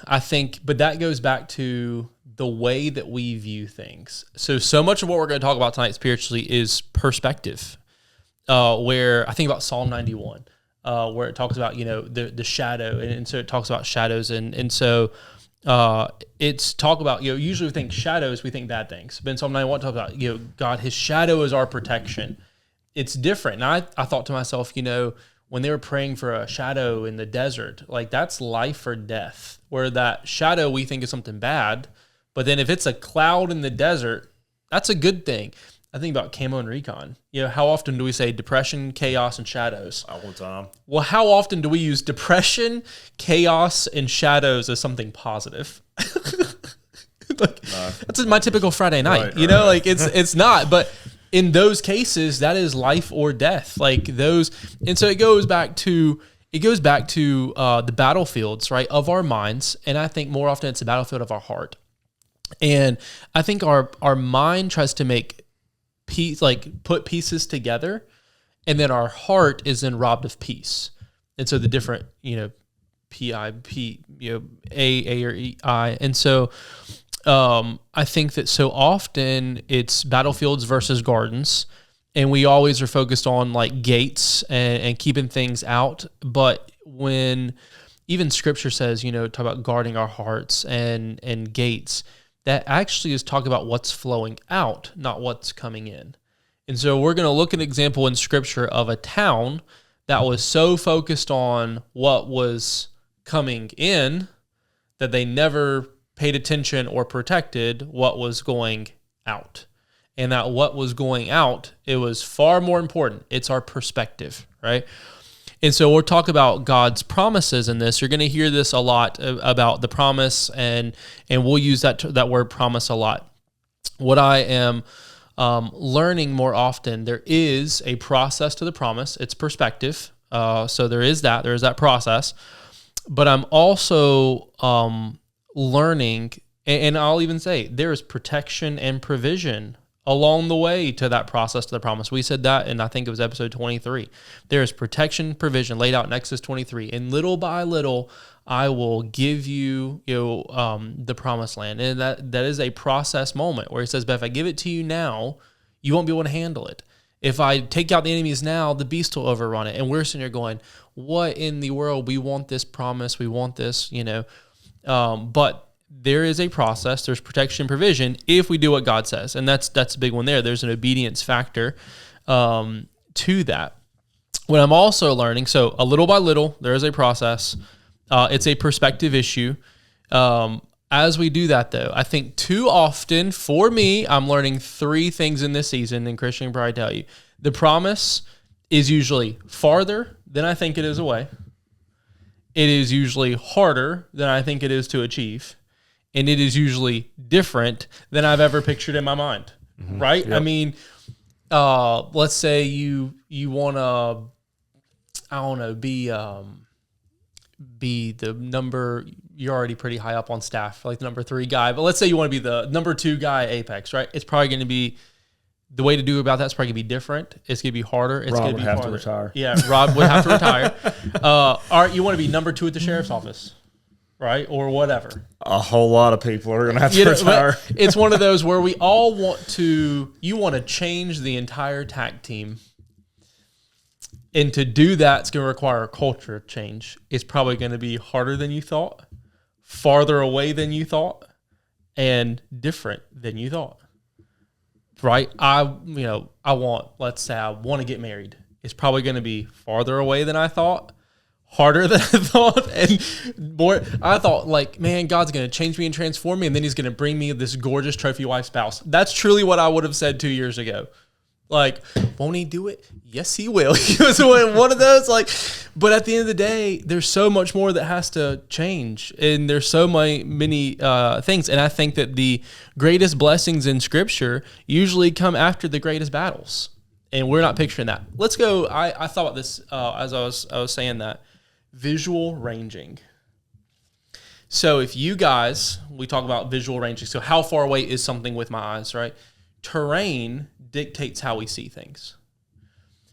But that goes back to the way that we view things. So much of what we're going to talk about tonight spiritually is perspective. Where I think about Psalm 91, where it talks about, the shadow. And so it talks about shadows. And so it's talk about, usually we think shadows, we think bad things. But in Psalm 91, talk about, God, his shadow is our protection. It's different. And I thought to myself, when they were praying for a shadow in the desert, like that's life or death, where that shadow we think is something bad. But then if it's a cloud in the desert, that's a good thing. I think about camo and recon. How often do we say depression, chaos, and shadows?
All the time.
Well, how often do we use depression, chaos, and shadows as something positive? That's my typical Friday night. Right. It's not. But in those cases, that is life or death. Like those, and so it goes back to the battlefields, right, of our minds. And I think more often it's the battlefield of our heart. And I think our mind tries to make put pieces together, and then our heart is then robbed of peace. And so the different, P-I-P, A or E-I. And so I think that so often it's battlefields versus gardens, and we always are focused on like gates and keeping things out. But when even scripture says, talk about guarding our hearts and gates, that actually is talk about what's flowing out, not what's coming in. And so we're going to look at an example in scripture of a town that was so focused on what was coming in that they never paid attention or protected what was going out. And that what was going out, it was far more important. It's our perspective, right? And so we'll talk about God's promises in this. You're going to hear this a lot about the promise, and we'll use that word promise a lot. What I am learning more often, there is a process to the promise. It's perspective. So there is that process. But I'm also learning, and I'll even say there is protection and provision along the way to that process to the promise. We said that, and I think it was episode 23. There is protection, provision laid out in Exodus 23, and little by little, I will give you, the promised land. And that is a process moment where he says, but if I give it to you now, you won't be able to handle it. If I take out the enemies now, the beast will overrun it. And we're sitting here going, what in the world? We want this promise. We want this, but there is a process. There's protection and provision if we do what God says. And that's a big one there. There's an obedience factor to that. What I'm also learning, so a little by little, there is a process. It's a perspective issue. As we do that, though, I think too often, for me, I'm learning 3 things in this season, and Christian can probably tell you. The promise is usually farther than I think it is away. It is usually harder than I think it is to achieve. And it is usually different than I've ever pictured in my mind, right? Yep. I mean, let's say you want to, be the number, you're already pretty high up on staff, like the number 3 guy, but let's say you want to be the number 2 guy at Apex, right? It's probably going to be, the way to do about that's probably going to be different. It's going to be harder. It's going to be
Rob would
harder.
have to retire.
Yeah, Rob would have to retire. All right, you want to be number 2 at the sheriff's office, right? Or whatever.
A whole lot of people are going to have to retire.
It's one of those where we all you want to change the entire TAC team. And to do that, it's going to require a culture change. It's probably going to be harder than you thought, farther away than you thought, and different than you thought. Right? Let's say I want to get married. It's probably going to be farther away than I thought, harder than I thought, and more. I thought, like, man, God's going to change me and transform me, and then he's going to bring me this gorgeous trophy wife spouse. That's truly what I would have said 2 years ago. Like, won't he do it? Yes, he will. He was one of those, like, but at the end of the day, there's so much more that has to change. And there's so many things. And I think that the greatest blessings in Scripture usually come after the greatest battles. And we're not picturing that. Let's go. I thought about this as I was saying that. Visual ranging. So if you guys, we talk about visual ranging. So how far away is something with my eyes, right? Terrain dictates how we see things.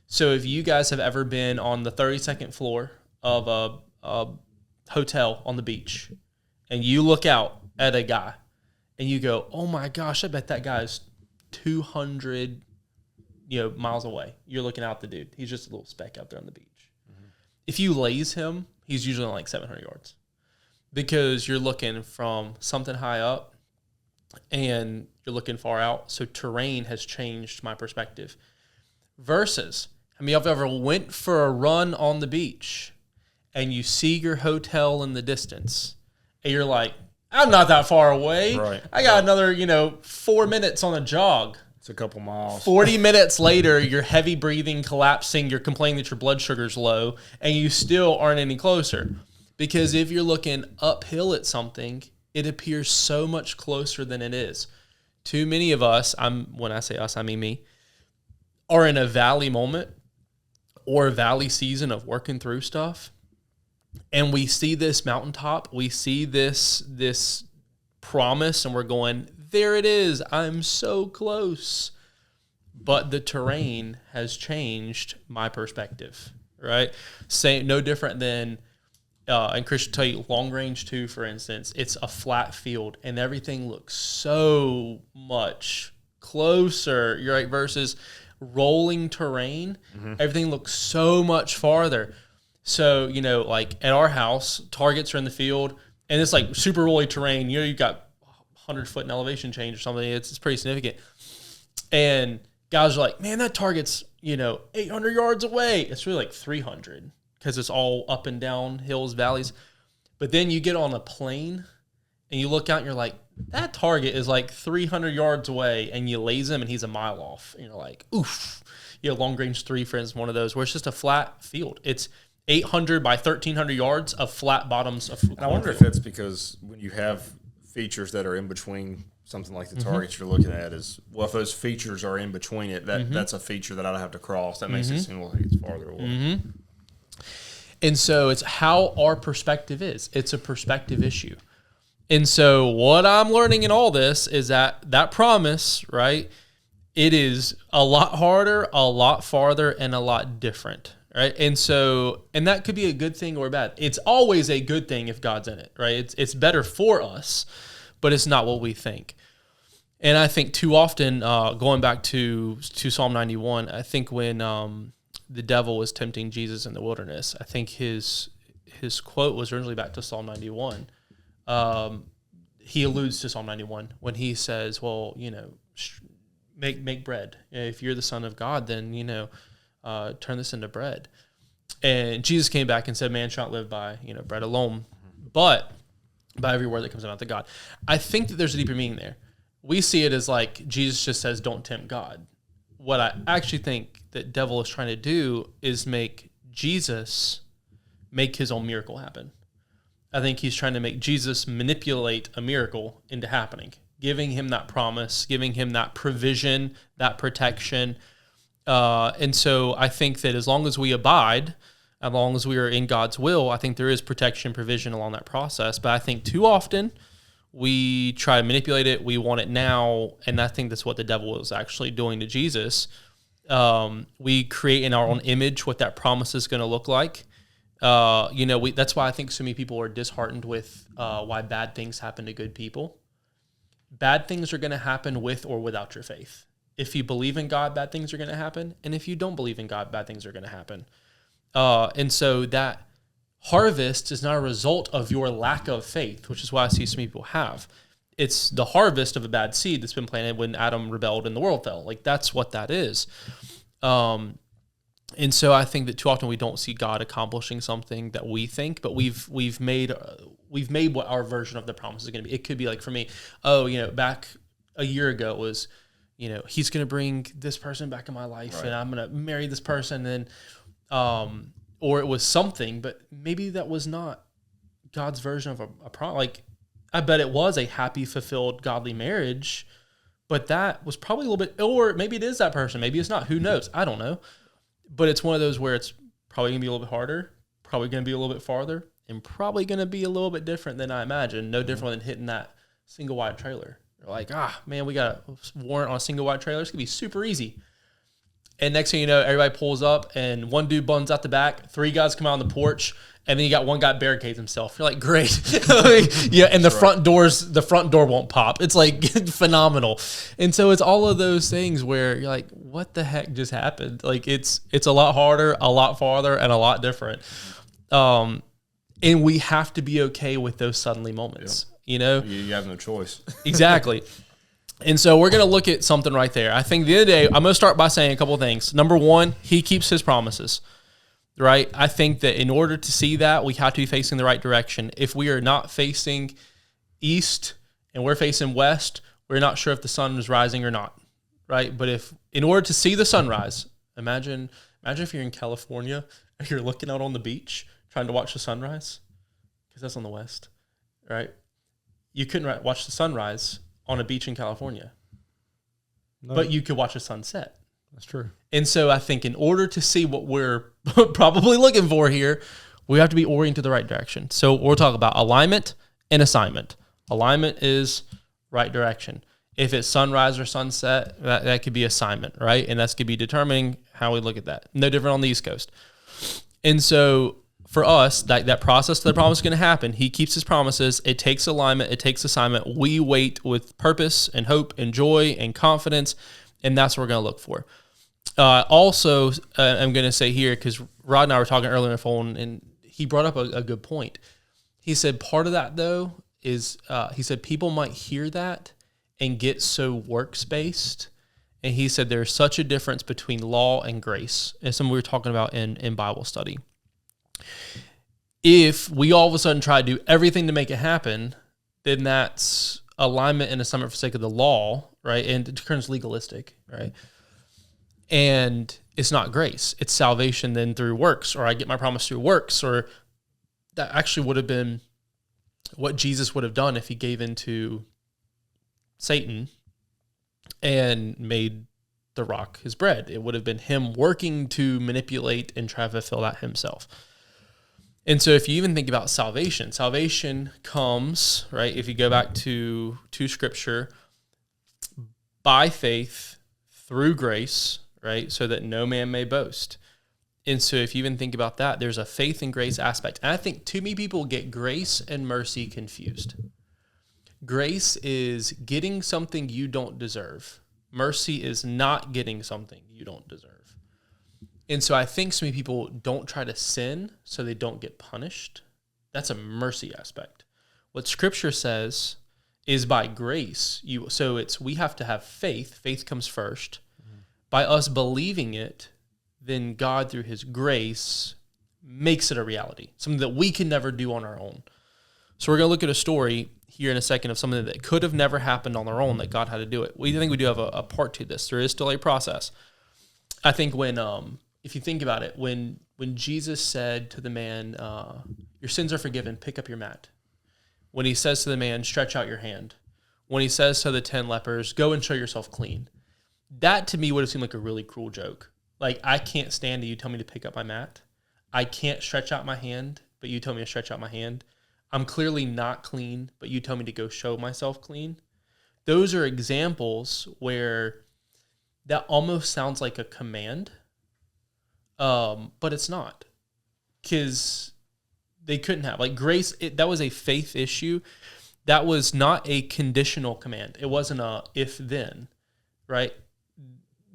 So if you guys have ever been on the 32nd floor of a hotel on the beach and you look out at a guy and you go, oh my gosh, I bet that guy is 200 miles away. You're looking out the dude. He's just a little speck out there on the beach. Mm-hmm. If you laze him, he's usually on like 700 yards because you're looking from something high up and you're looking far out. So terrain has changed my perspective. Versus, I mean, I've ever went for a run on the beach and you see your hotel in the distance and you're like, I'm not that far away.
Right.
I got another, 4 minutes on a jog.
It's a couple miles.
40 minutes later, you're heavy breathing, collapsing, you're complaining that your blood sugar's low, and you still aren't any closer. Because if you're looking uphill at something, it appears so much closer than it is. Too many of us, when I say us, I mean me, are in a valley moment or a valley season of working through stuff, and we see this mountaintop, we see this promise, and we're going, there it is, I'm so close. But the terrain has changed my perspective, right? No different than, and Chris will tell you, long range 2, for instance, it's a flat field, and everything looks so much closer, you're right, versus rolling terrain, everything looks so much farther. So, like at our house, targets are in the field, and it's like super rolly terrain. You've got 100-foot in elevation change or something. It's pretty significant. And guys are like, man, that target's, 800 yards away. It's really like 300 because it's all up and down hills, valleys. But then you get on a plane and you look out and you're like, that target is like 300 yards away, and you laze him and he's a mile off. And you're like, oof. Long range 3, for instance, one of those where it's just a flat field. It's 800 by 1,300 yards of flat bottoms.
And I wonder if it's because when you have features that are in between something like the targets you're looking at is, well, if those features are in between it, that's a feature that I don't have to cross. That makes it seem like it's farther away.
And so it's how our perspective is. It's a perspective issue. And so what I'm learning in all this is that promise, right, it is a lot harder, a lot farther, and a lot different, right? And so, and that could be a good thing or bad. It's always a good thing if God's in it, right? It's better for us, but it's not what we think. And I think too often, going back to Psalm 91, I think when the devil was tempting Jesus in the wilderness, I think his quote was originally back to Psalm 91. He alludes to Psalm 91 when he says, well, make bread. If you're the Son of God, then, turn this into bread. And Jesus came back and said, man shall not live by, bread alone, but by every word that comes out of God. I think that there's a deeper meaning there. We see it as like Jesus just says, don't tempt God. What I actually think that devil is trying to do is make Jesus make his own miracle happen. I think he's trying to make Jesus manipulate a miracle into happening, giving him that promise, giving him that provision, that protection. And so I think that as long as we abide, as long as we are in God's will, I think there is protection, provision along that process. But I think too often we try to manipulate it. We want it now. And I think that's what the devil is actually doing to Jesus. We create in our own image what that promise is going to look like. That's why I think so many people are disheartened with why bad things happen to good people. Bad things are going to happen with or without your faith. If you believe in God, bad things are going to happen. And if you don't believe in God, bad things are going to happen. And so that harvest is not a result of your lack of faith, which is why I see some people have. It's the harvest of a bad seed that's been planted when Adam rebelled and the world fell. Like, that's what that is. And so I think that too often we don't see God accomplishing something that we think, but we've made what our version of the promise is going to be. It could be like, for me, back a year ago it was, he's going to bring this person back in my life, right, and I'm going to marry this person, and or it was something, but maybe that was not God's version of a promise. Like, I bet it was a happy, fulfilled, godly marriage, but that was probably a little bit, or maybe it is that person, maybe it's not. Who knows? I don't know. But it's one of those where it's probably going to be a little bit harder, probably going to be a little bit farther, and probably going to be a little bit different than I imagined. No different than hitting that single wide trailer. You're like, man, we got a warrant on a single wide trailer. It's going to be super easy. And next thing you know, everybody pulls up, and one dude buns out the back. 3 guys come out on the porch, and then you got one guy barricades himself. You're like, great. Yeah, and the front door won't pop. It's like phenomenal. And so it's all of those things where you're like, what the heck just happened? Like it's a lot harder, a lot farther, and a lot different. And we have to be okay with those suddenly moments. You know,
you have no choice.
Exactly. And so we're going to look at something right there. I think the other day, I'm going to start by saying a couple of things. Number one, he keeps his promises, right? I think that in order to see that, we have to be facing the right direction. If we are not facing east and we're facing west, we're not sure if the sun is rising or not, right? But if in order to see the sunrise, imagine if you're in California and you're looking out on the beach trying to watch the sunrise, because that's on the west, right? You couldn't watch the sunrise on a beach in California, but you could watch a sunset.
That's true.
And so I think in order to see what we're probably looking for here, we have to be oriented the right direction. So we'll talk about alignment and assignment. Alignment is right direction. If it's sunrise or sunset, that could be assignment, right? And that's going to be determining how we look at that. No different on the East Coast. And so for us, that process to the promise is going to happen. He keeps his promises. It takes alignment. It takes assignment. We wait with purpose and hope and joy and confidence, and that's what we're going to look for. Also, I'm going to say here, because Rod and I were talking earlier on the phone, and he brought up a good point. He said part of that, though, is he said people might hear that and get so works-based, and he said there's such a difference between law and grace. It's something we were talking about in Bible study. If we all of a sudden try to do everything to make it happen, then that's alignment and assignment for sake of the law, right? And it turns legalistic, right? And it's not grace. It's salvation then through works, or I get my promise through works, or that actually would have been what Jesus would have done if he gave into Satan and made the rock his bread. It would have been him working to manipulate and try to fulfill that himself. And so if you even think about salvation comes, right, if you go back to Scripture, by faith through grace, right, so that no man may boast. And so if you even think about that, there's a faith and grace aspect. And I think too many people get grace and mercy confused. Grace is getting something you don't deserve. Mercy is not getting something you don't deserve. And so I think so many people don't try to sin so they don't get punished. That's a mercy aspect. What Scripture says is by grace. We have to have faith. Faith comes first. Mm-hmm. By us believing it, then God, through his grace, makes it a reality, something that we can never do on our own. So we're going to look at a story here in a second of something that could have never happened on their own, that God had to do it. We think we do have a part to this. There is still a process. I think when... if you think about it, when Jesus said to the man, your sins are forgiven, pick up your mat. When he says to the man, stretch out your hand. When he says to the 10 lepers, go and show yourself clean. That to me would have seemed like a really cruel joke. Like, I can't stand it, you tell me to pick up my mat. I can't stretch out my hand, but you tell me to stretch out my hand. I'm clearly not clean, but you tell me to go show myself clean. Those are examples where that almost sounds like a command. But it's not, because they couldn't have, like, grace. That was a faith issue. That was not a conditional command. It wasn't a if then, right?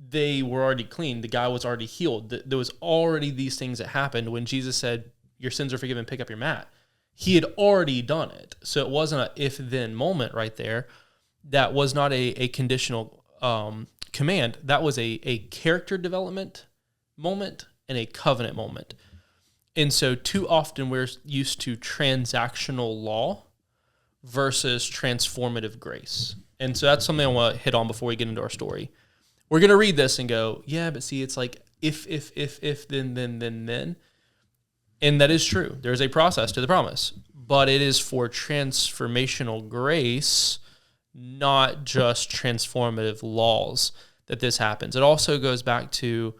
They were already clean. The guy was already healed. There was already these things that happened when Jesus said, your sins are forgiven, pick up your mat. He had already done it. So it wasn't a if then moment right there. That was not a conditional command. That was a character development moment and a covenant moment. And so too often we're used to transactional law versus transformative grace. And so that's something I want to hit on before we get into our story. We're going to read this and go, yeah, but see, it's like if, then. And that is true. There's a process to the promise, but it is for transformational grace, not just transformative laws, that this happens. It also goes back to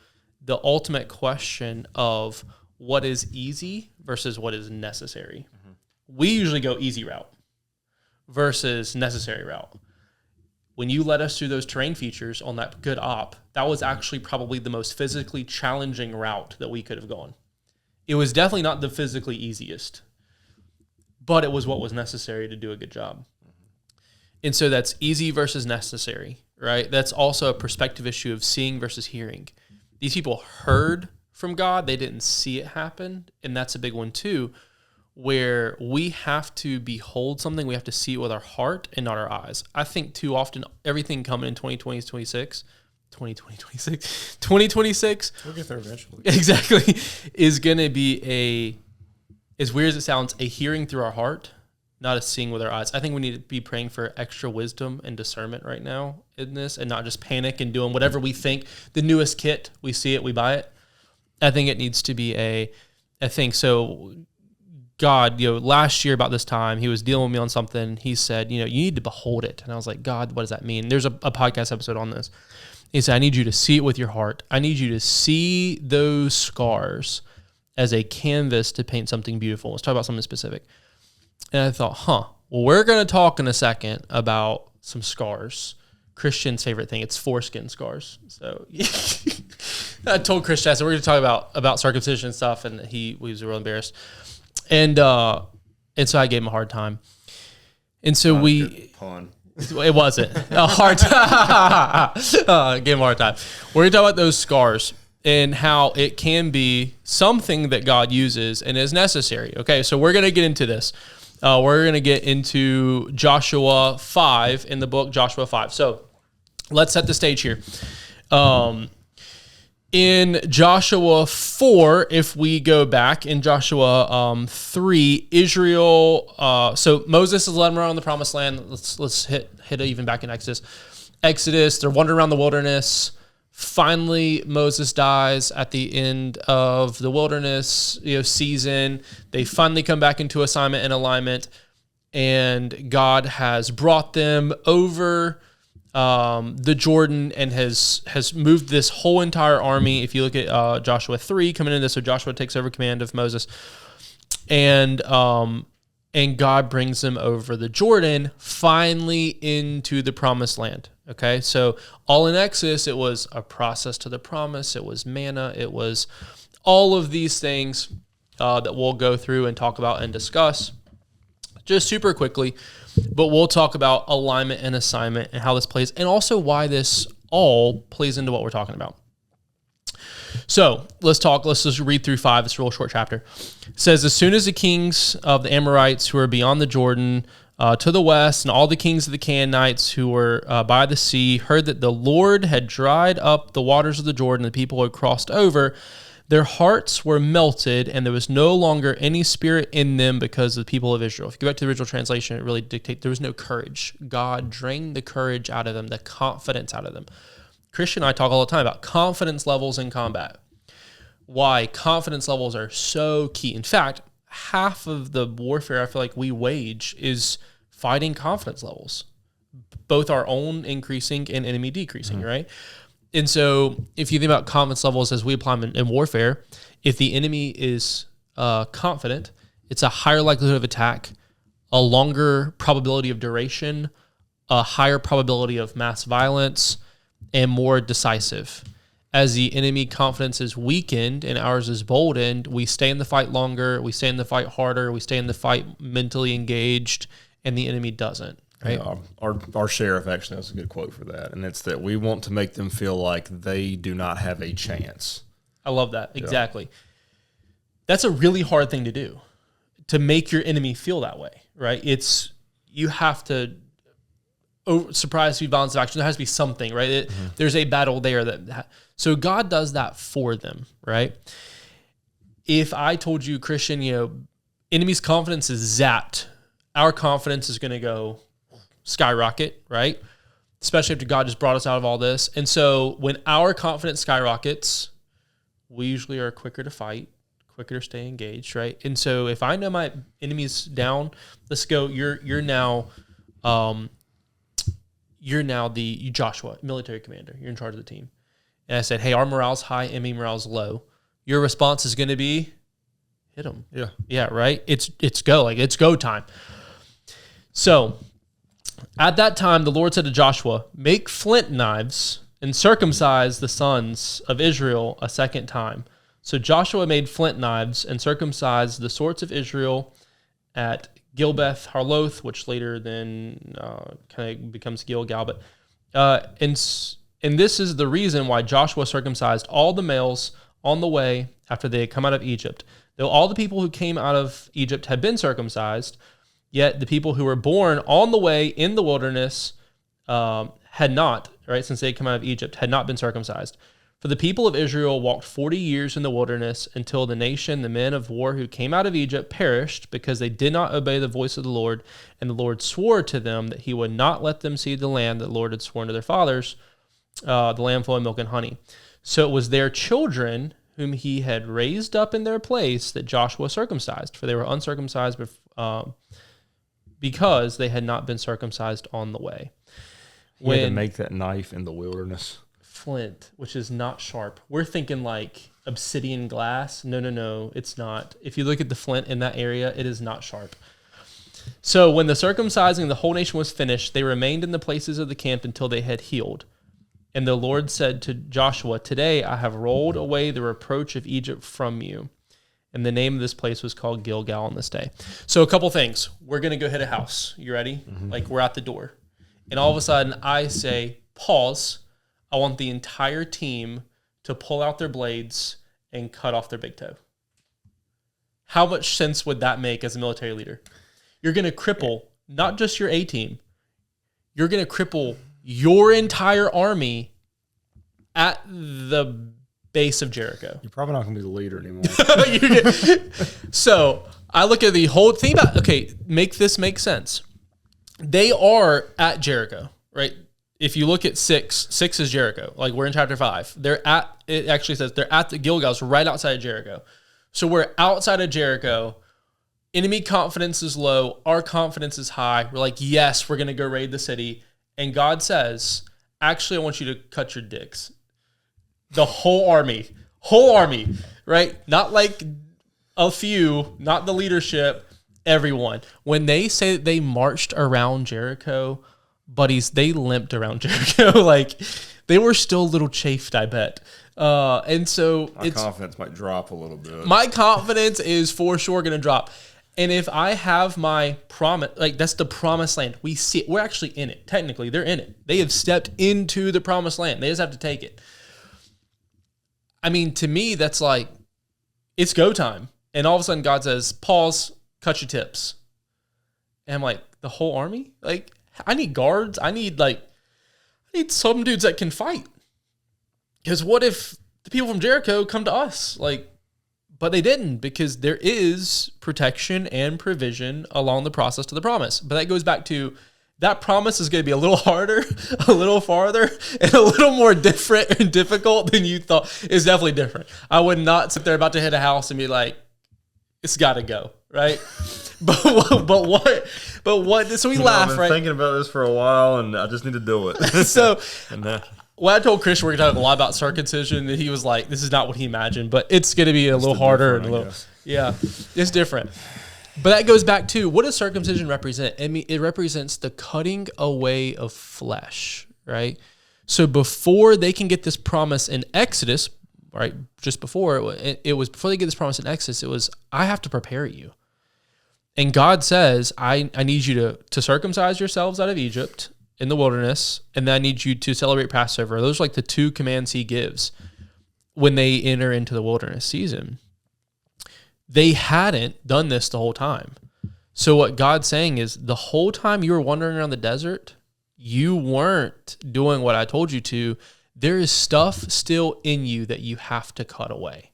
the ultimate question of what is easy versus what is necessary. We usually go easy route versus necessary route. When you led us through those terrain features on that good op, that was actually probably the most physically challenging route that we could have gone. It was definitely not the physically easiest, but it was what was necessary to do a good job. And so that's easy versus necessary, right? That's also a perspective issue of seeing versus hearing. These people heard from God. They didn't see it happen. And that's a big one too, where we have to behold something. We have to see it with our heart and not our eyes. I think too often everything coming in 2026,
We'll get there eventually.
Exactly. Is going to be as weird as it sounds, a hearing through our heart, not a seeing with our eyes. I think we need to be praying for extra wisdom and discernment right now in this, and not just panic and doing whatever we think. The newest kit, we see it, we buy it. I think it needs to be a thing. So God, last year about this time, he was dealing with me on something. He said, you need to behold it. And I was like, God, what does that mean? There's a podcast episode on this. He said, I need you to see it with your heart. I need you to see those scars as a canvas to paint something beautiful. Let's talk about something specific. And I thought, well, we're going to talk in a second about some scars. Christian's favorite thing, it's foreskin scars. So I told Christian, I said, we're going to talk about circumcision and stuff. And he was real embarrassed. And so I gave him a hard time. And so
Good pun.
It wasn't a hard time. Gave him a hard time. We're going to talk about those scars and how it can be something that God uses and is necessary. Okay, so we're going to get into this. We're going to get into Joshua 5 in the book, Joshua 5. So let's set the stage here. In Joshua 4, if we go back in Joshua 3, Israel, so Moses is led around the promised land. Let's hit it even back in Exodus, they're wandering around the wilderness. Finally, Moses dies at the end of the wilderness season. They finally come back into assignment and alignment, and God has brought them over the Jordan and has moved this whole entire army. If you look at Joshua 3 coming into this, so Joshua takes over command of Moses, and God brings them over the Jordan finally into the promised land. Okay, so all in Exodus, it was a process to the promise. It was manna. It was all of these things that we'll go through and talk about and discuss just super quickly. But we'll talk about alignment and assignment and how this plays, and also why this all plays into what we're talking about. So let's just read through 5. It's a real short chapter. It says, as soon as the kings of the Amorites who are beyond the Jordan to the west, and all the kings of the Canaanites who were by the sea, heard that the Lord had dried up the waters of the Jordan, and the people had crossed over, their hearts were melted, and there was no longer any spirit in them because of the people of Israel. If you go back to the original translation, it really dictates there was no courage. God drained the courage out of them, the confidence out of them. Christian and I talk all the time about confidence levels in combat. Why confidence levels are so key. In fact, half of the warfare I feel like we wage is fighting confidence levels, both our own increasing and enemy decreasing, right? And so if you think about confidence levels as we apply them in warfare, if the enemy is confident, it's a higher likelihood of attack, a longer probability of duration, a higher probability of mass violence, and more decisive. As the enemy confidence is weakened and ours is boldened, we stay in the fight longer, we stay in the fight harder, we stay in the fight mentally engaged, and the enemy doesn't. Right?
Yeah, our sheriff actually has a good quote for that, and it's that we want to make them feel like they do not have a chance.
I love that. Exactly. That's a really hard thing to do, to make your enemy feel that way, right? You have to surprise, speed, balance of action. There has to be something, right? There's a battle there so God does that for them, right? If I told you, Christian, enemy's confidence is zapped, our confidence is going to go skyrocket, right? Especially after God just brought us out of all this. And so when our confidence skyrockets, we usually are quicker to fight, quicker to stay engaged, right? And so if I know my enemy's down, let's go. You're now the Joshua, military commander. You're in charge of the team. And I said, hey, our morale's high, enemy morale's low. Your response is going to be hit them.
Yeah.
Yeah, right? It's go. Like, it's go time. So at that time, the Lord said to Joshua, make flint knives and circumcise the sons of Israel a second time. So Joshua made flint knives and circumcised the sorts of Israel at Gilbeth Harloth, which later then kind of becomes Gilgal. But and this is the reason why Joshua circumcised all the males on the way after they had come out of Egypt. Though all the people who came out of Egypt had been circumcised, yet the people who were born on the way in the wilderness had not, right, since they had come out of Egypt, had not been circumcised. For the people of Israel walked 40 years in the wilderness until the nation, the men of war who came out of Egypt, perished because they did not obey the voice of the Lord. And the Lord swore to them that he would not let them see the land that the Lord had sworn to their fathers, the land flowing milk and honey. So it was their children whom he had raised up in their place that Joshua circumcised, for they were uncircumcised because they had not been circumcised on the way.
He had to make that knife in the wilderness.
Flint, which is not sharp. We're thinking like obsidian glass. No, it's not. If you look at the flint in that area, it is not sharp. So when the circumcising of the whole nation was finished, they remained in the places of the camp until they had healed. And the Lord said to Joshua, today I have rolled away the reproach of Egypt from you. And the name of this place was called Gilgal on this day. So a couple things. We're going to go hit a house. You ready? Mm-hmm. Like, we're at the door. And all of a sudden I say, pause. I want the entire team to pull out their blades and cut off their big toe. How much sense would that make as a military leader? You're going to cripple not just your A team. You're going to cripple your entire army at the base of Jericho.
You're probably not going to be the leader anymore.
So I look at the whole thing about, okay, make this make sense. They are at Jericho, right? If you look at 6 is Jericho. Like, we're in chapter 5. It actually says they're at the Gilgal's right outside of Jericho. So we're outside of Jericho. Enemy confidence is low. Our confidence is high. We're like, yes, we're going to go raid the city. And God says, actually, I want you to cut your dicks. The whole army, right? Not like a few, not the leadership, everyone. When they say that they marched around Jericho, buddies, they limped around Jericho. Like, they were still a little chafed, I bet. And so
my confidence might drop a little bit.
My confidence is for sure going to drop. And if I have my promise, like, that's the promised land. We see it. We're actually in it. Technically, they're in it. They have stepped into the promised land. They just have to take it. I mean, to me, that's like, it's go time. And all of a sudden, God says, pause, cut your tips. And I'm like, the whole army? Like, I need guards. I need some dudes that can fight. Because what if the people from Jericho come to us? Like, but they didn't, because there is protection and provision along the process to the promise. But that goes back to, that promise is going to be a little harder, a little farther, and a little more different and difficult than you thought. It's definitely different. I would not sit there about to hit a house and be like, it's got to go, right? But what? So we laugh,
I've been
right?
Thinking about this for a while, and I just need to do it.
So, well, I told Christian we're going to talk a lot about circumcision, and he was like, this is not what he imagined, but it's going to be a little harder and a little, yeah, it's different. But that goes back to, what does circumcision represent? I mean, it represents the cutting away of flesh, right? So before they can get this promise in Exodus, right, just before, it was before they get this promise in Exodus, it was, I have to prepare you. And God says, I need you to circumcise yourselves out of Egypt in the wilderness, and then I need you to celebrate Passover. Those are like the 2 commands he gives when they enter into the wilderness season. They hadn't done this the whole time. So what God's saying is, the whole time you were wandering around the desert, you weren't doing what I told you to. There is stuff still in you that you have to cut away.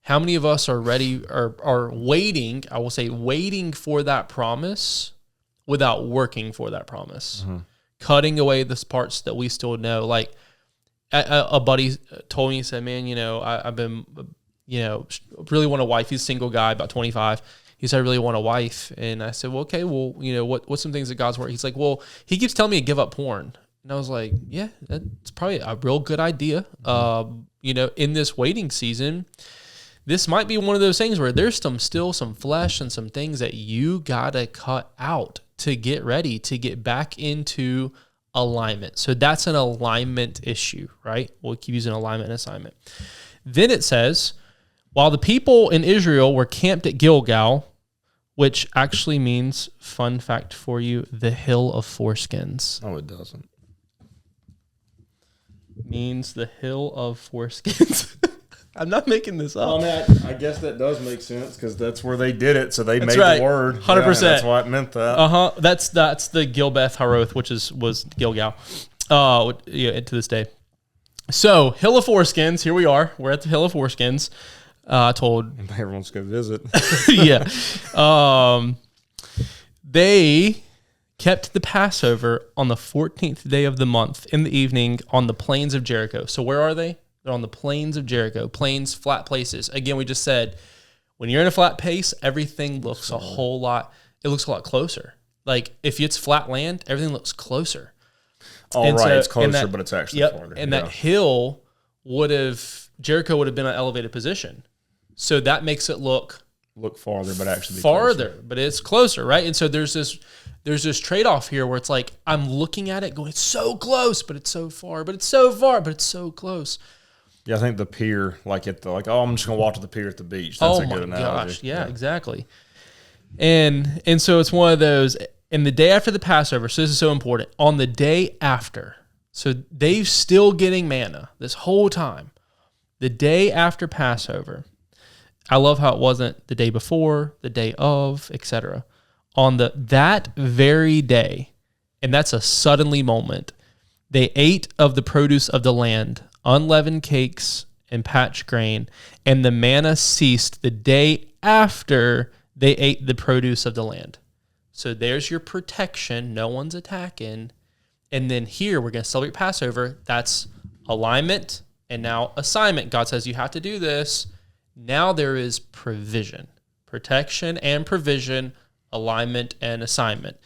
How many of us are ready, are waiting, I will say, waiting for that promise without working for that promise? Mm-hmm. Cutting away the parts that we still know. Like, a buddy told me, he said, man, I've been, really want a wife. He's a single guy, about 25. He said, I really want a wife. And I said, well, okay, well, what's some things that God's word? He's like, well, he keeps telling me to give up porn. And I was like, yeah, that's probably a real good idea. In this waiting season, this might be one of those things where there's still some flesh and some things that you got to cut out to get ready, to get back into alignment. So that's an alignment issue, right? We'll keep using alignment and assignment. Then it says, while the people in Israel were camped at Gilgal, which actually means, fun fact for you, the hill of foreskins.
Oh, it doesn't.
Means the hill of foreskins. I'm not making this up.
I guess that does make sense because that's where they did it. So they
That's
made
right.
the word.
100%.
That's why it meant that.
That's the Gilbeth Haroth, which was Gilgal. To this day. So hill of foreskins. Here we are. We're at the hill of foreskins. I told
everyone's go visit.
yeah. They kept the Passover on the 14th day of the month in the evening on the plains of Jericho. So where are they? They're on the plains of Jericho. Plains, flat places. Again, we just said, when you're in a flat place, everything looks a lot closer. Like if it's flat land, everything looks closer.
It's closer, but it's actually farther.
And that hill Jericho would have been an elevated position. So that makes it look
farther, but actually
farther, but it's closer, right? And so there's this trade-off here where it's like I'm looking at it going, it's so close, but it's so far, but it's so far, but it's so close.
Yeah, I think the pier, I'm just gonna walk to the pier at the beach. That's a good analogy.
Gosh, yeah, exactly. And so it's one of those. And the day after the Passover, so this is so important. On the day after, so they're still getting manna this whole time. The day after Passover, I love how it wasn't the day before, the day of, etc. On that very day, and that's a suddenly moment, they ate of the produce of the land, unleavened cakes and patched grain, and the manna ceased the day after they ate the produce of the land. So there's your protection. No one's attacking. And then here we're going to celebrate Passover. That's alignment and now assignment. God says you have to do this. Now there is provision, protection and provision, alignment and assignment.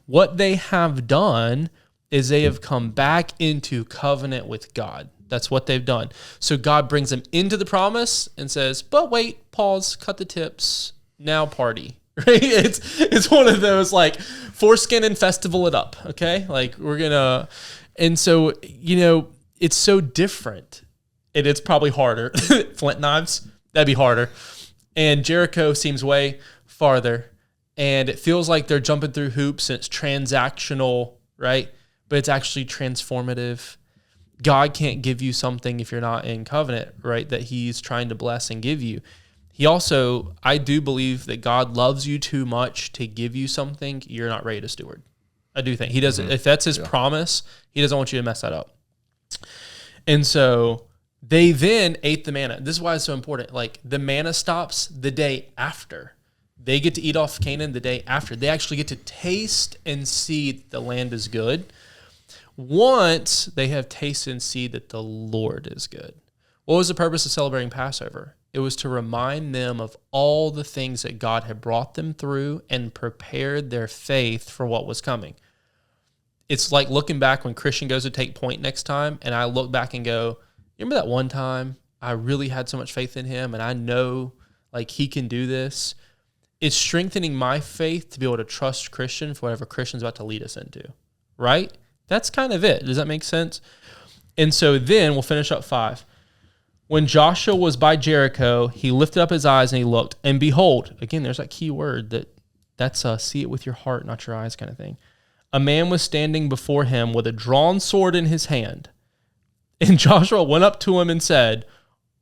What they have done is they have come back into covenant with God. That's what they've done. So God brings them into the promise and says, but wait, pause, cut the tips, now party. Right? It's one of those like foreskin and festival it up. Okay. Like and so, it's so different and it's probably harder. Flint knives, that'd be harder. And Jericho seems way farther and it feels like they're jumping through hoops and it's transactional, right? But it's actually transformative. God can't give you something if you're not in covenant, right? That he's trying to bless and give you. I do believe that God loves you too much to give you something you're not ready to steward. I do think he doesn't. If that's his promise, he doesn't want you to mess that up. And so they then ate the manna. This is why it's so important. Like the manna stops the day after. They get to eat off Canaan the day after. They actually get to taste and see that the land is good. Once they have tasted and see that the Lord is good. What was the purpose of celebrating Passover? It was to remind them of all the things that God had brought them through and prepared their faith for what was coming. It's like looking back when Christian goes to take point next time, and I look back and go, remember that one time I really had so much faith in him, and I know like he can do this. It's strengthening my faith to be able to trust Christian for whatever Christian's about to lead us into, right? That's kind of it. Does that make sense? And so then we'll finish up 5. When Joshua was by Jericho, he lifted up his eyes and he looked, and behold, again, there's that key word that's see it with your heart, not your eyes kind of thing. A man was standing before him with a drawn sword in his hand. And Joshua went up to him and said,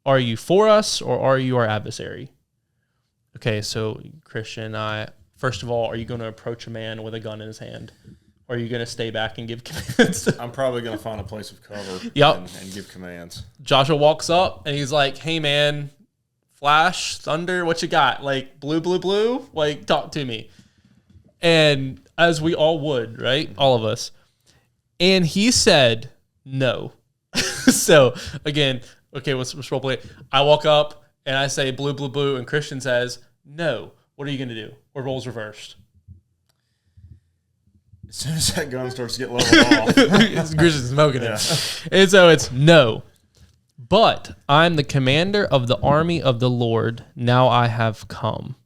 are you for us or are you our adversary? Okay, so Christian, first of all, are you going to approach a man with a gun in his hand? Or are you going to stay back and give commands?
I'm probably going to find a place of cover and give commands.
Joshua walks up and he's like, hey man, flash, thunder, what you got? Like blue, like talk to me. And as we all would, right? All of us. And he said, no. So again, okay, let's role play. I walk up and I say blue, and Christian says, no. What are you going to do? Or roles reversed?
As soon as that gun starts to get leveled off.
Christian's smoking it. And so it's no. But I'm the commander of the army of the Lord. Now I have come.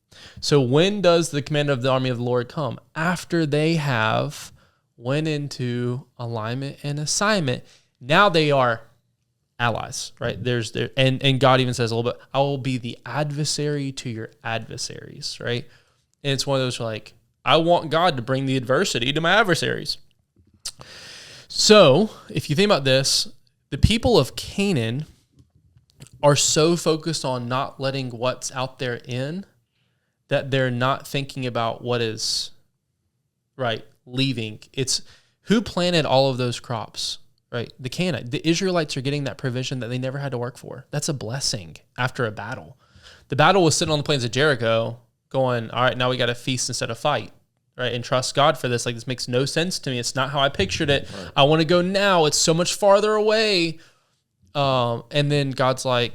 So when does the commander of the army of the Lord come? After they have went into alignment and assignment. Now they are allies, right? And God even says a little bit, I will be the adversary to your adversaries, right? And it's one of those like, I want God to bring the adversity to my adversaries. So if you think about this, the people of Canaan are so focused on not letting what's out there in that they're not thinking about what is right leaving. It's who planted all of those crops, right? The Canaanite. The Israelites are getting that provision that they never had to work for. That's a blessing after a battle. The battle was sitting on the plains of Jericho going, all right, now we got to feast instead of fight, right? And trust God for this. Like, this makes no sense to me. It's not how I pictured it. Right. I want to go now. It's so much farther away. And then God's like,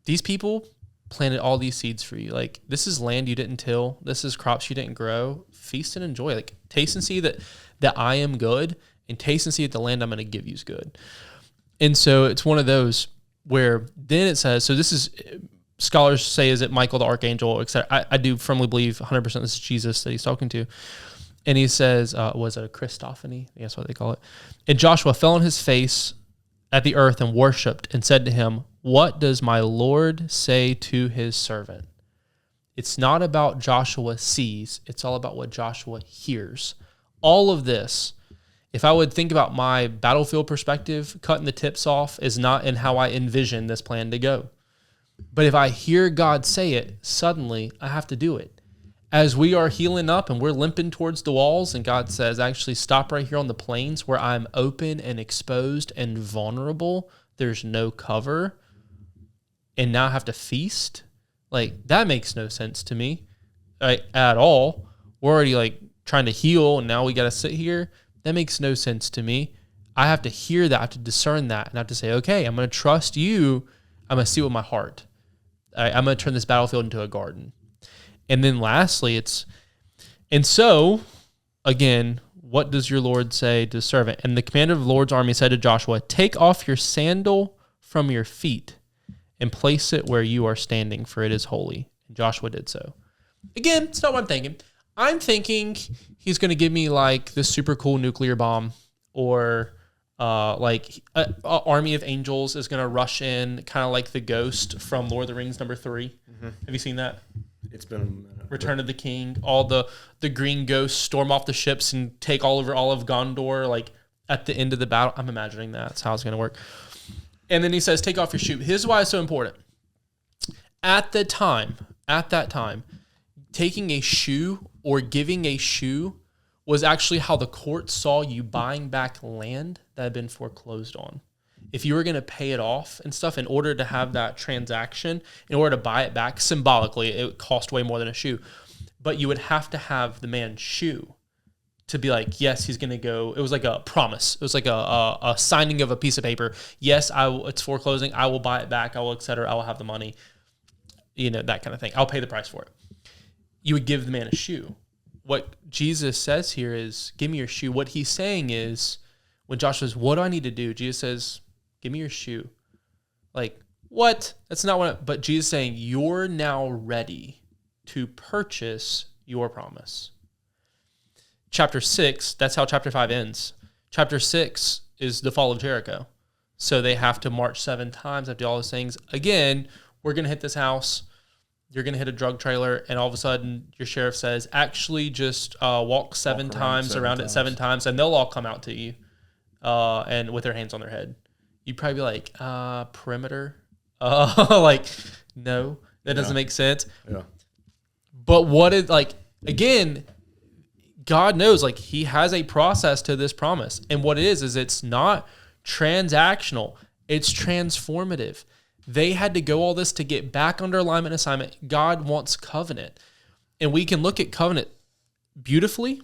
these people planted all these seeds for you. Like, this is land you didn't till. This is crops you didn't grow. Feast and enjoy. Like, taste and see that I am good, and taste and see that the land I'm going to give you is good. And so it's one of those where then it says, so this is, scholars say, is it Michael the archangel, etc. I do firmly believe 100% this is Jesus that he's talking to. And he says, was it a Christophany? I think that's what they call it. And Joshua fell on his face at the earth and worshipped and said to him, what does my Lord say to his servant? It's not about Joshua sees. It's all about what Joshua hears. All of this, if I would think about my battlefield perspective, cutting the tips off is not in how I envision this plan to go. But if I hear God say it, suddenly I have to do it. As we are healing up and we're limping towards the walls, and God says, actually stop right here on the plains where I'm open and exposed and vulnerable. There's no cover. And now I have to feast. Like, that makes no sense to me, like, at all. We're already like trying to heal, and now we got to sit here. That makes no sense to me. I have to hear that. I have to discern that, and I have to say, okay, I'm going to trust you. I'm going to see with my heart. I'm going to turn this battlefield into a garden. And then lastly, and so, again, what does your Lord say to the servant? And the commander of the Lord's army said to Joshua, take off your sandal from your feet and place it where you are standing, for it is holy. And Joshua did so. Again, it's not what I'm thinking. I'm thinking he's going to give me like this super cool nuclear bomb, or like an army of angels is going to rush in, kind of like the ghost from Lord of the Rings #3. Mm-hmm. Have you seen that? It's been Return of the King. All the green ghosts storm off the ships and take all over all of Gondor, like at the end of the battle. I'm imagining that's how it's going to work. And then he says, take off your shoe. Here's why it's so important. At that time, taking a shoe or giving a shoe was actually how the court saw you buying back land that had been foreclosed on. If you were going to pay it off and stuff, in order to have that transaction, in order to buy it back, symbolically, it would cost way more than a shoe. But you would have to have the man's shoe to be like, yes, he's going to go. It was like a promise. It was like a signing of a piece of paper. Yes, it's foreclosing. I will buy it back. I will, et cetera. I will have the money. You know, that kind of thing. I'll pay the price for it. You would give the man a shoe. What Jesus says here is, give me your shoe. What he's saying is, when Joshua says, what do I need to do? Jesus says, give me your shoe. Like, what? That's not what, but Jesus is saying, you're now ready to purchase your promise. Chapter 6, that's how chapter 5 ends. Chapter 6 is the fall of Jericho. So they have to march 7 times, have to do all those things. Again, we're going to hit this house. You're going to hit a drug trailer, and all of a sudden your sheriff says, actually just walk 7 times around it 7 times, and they'll all come out to you and with their hands on their head. You'd probably be like, perimeter? Like, no, that doesn't make sense. Yeah. But what is, like, again, God knows, like, he has a process to this promise. And what it is it's not transactional. It's transformative. They had to go all this to get back under alignment and assignment. God wants covenant. And we can look at covenant beautifully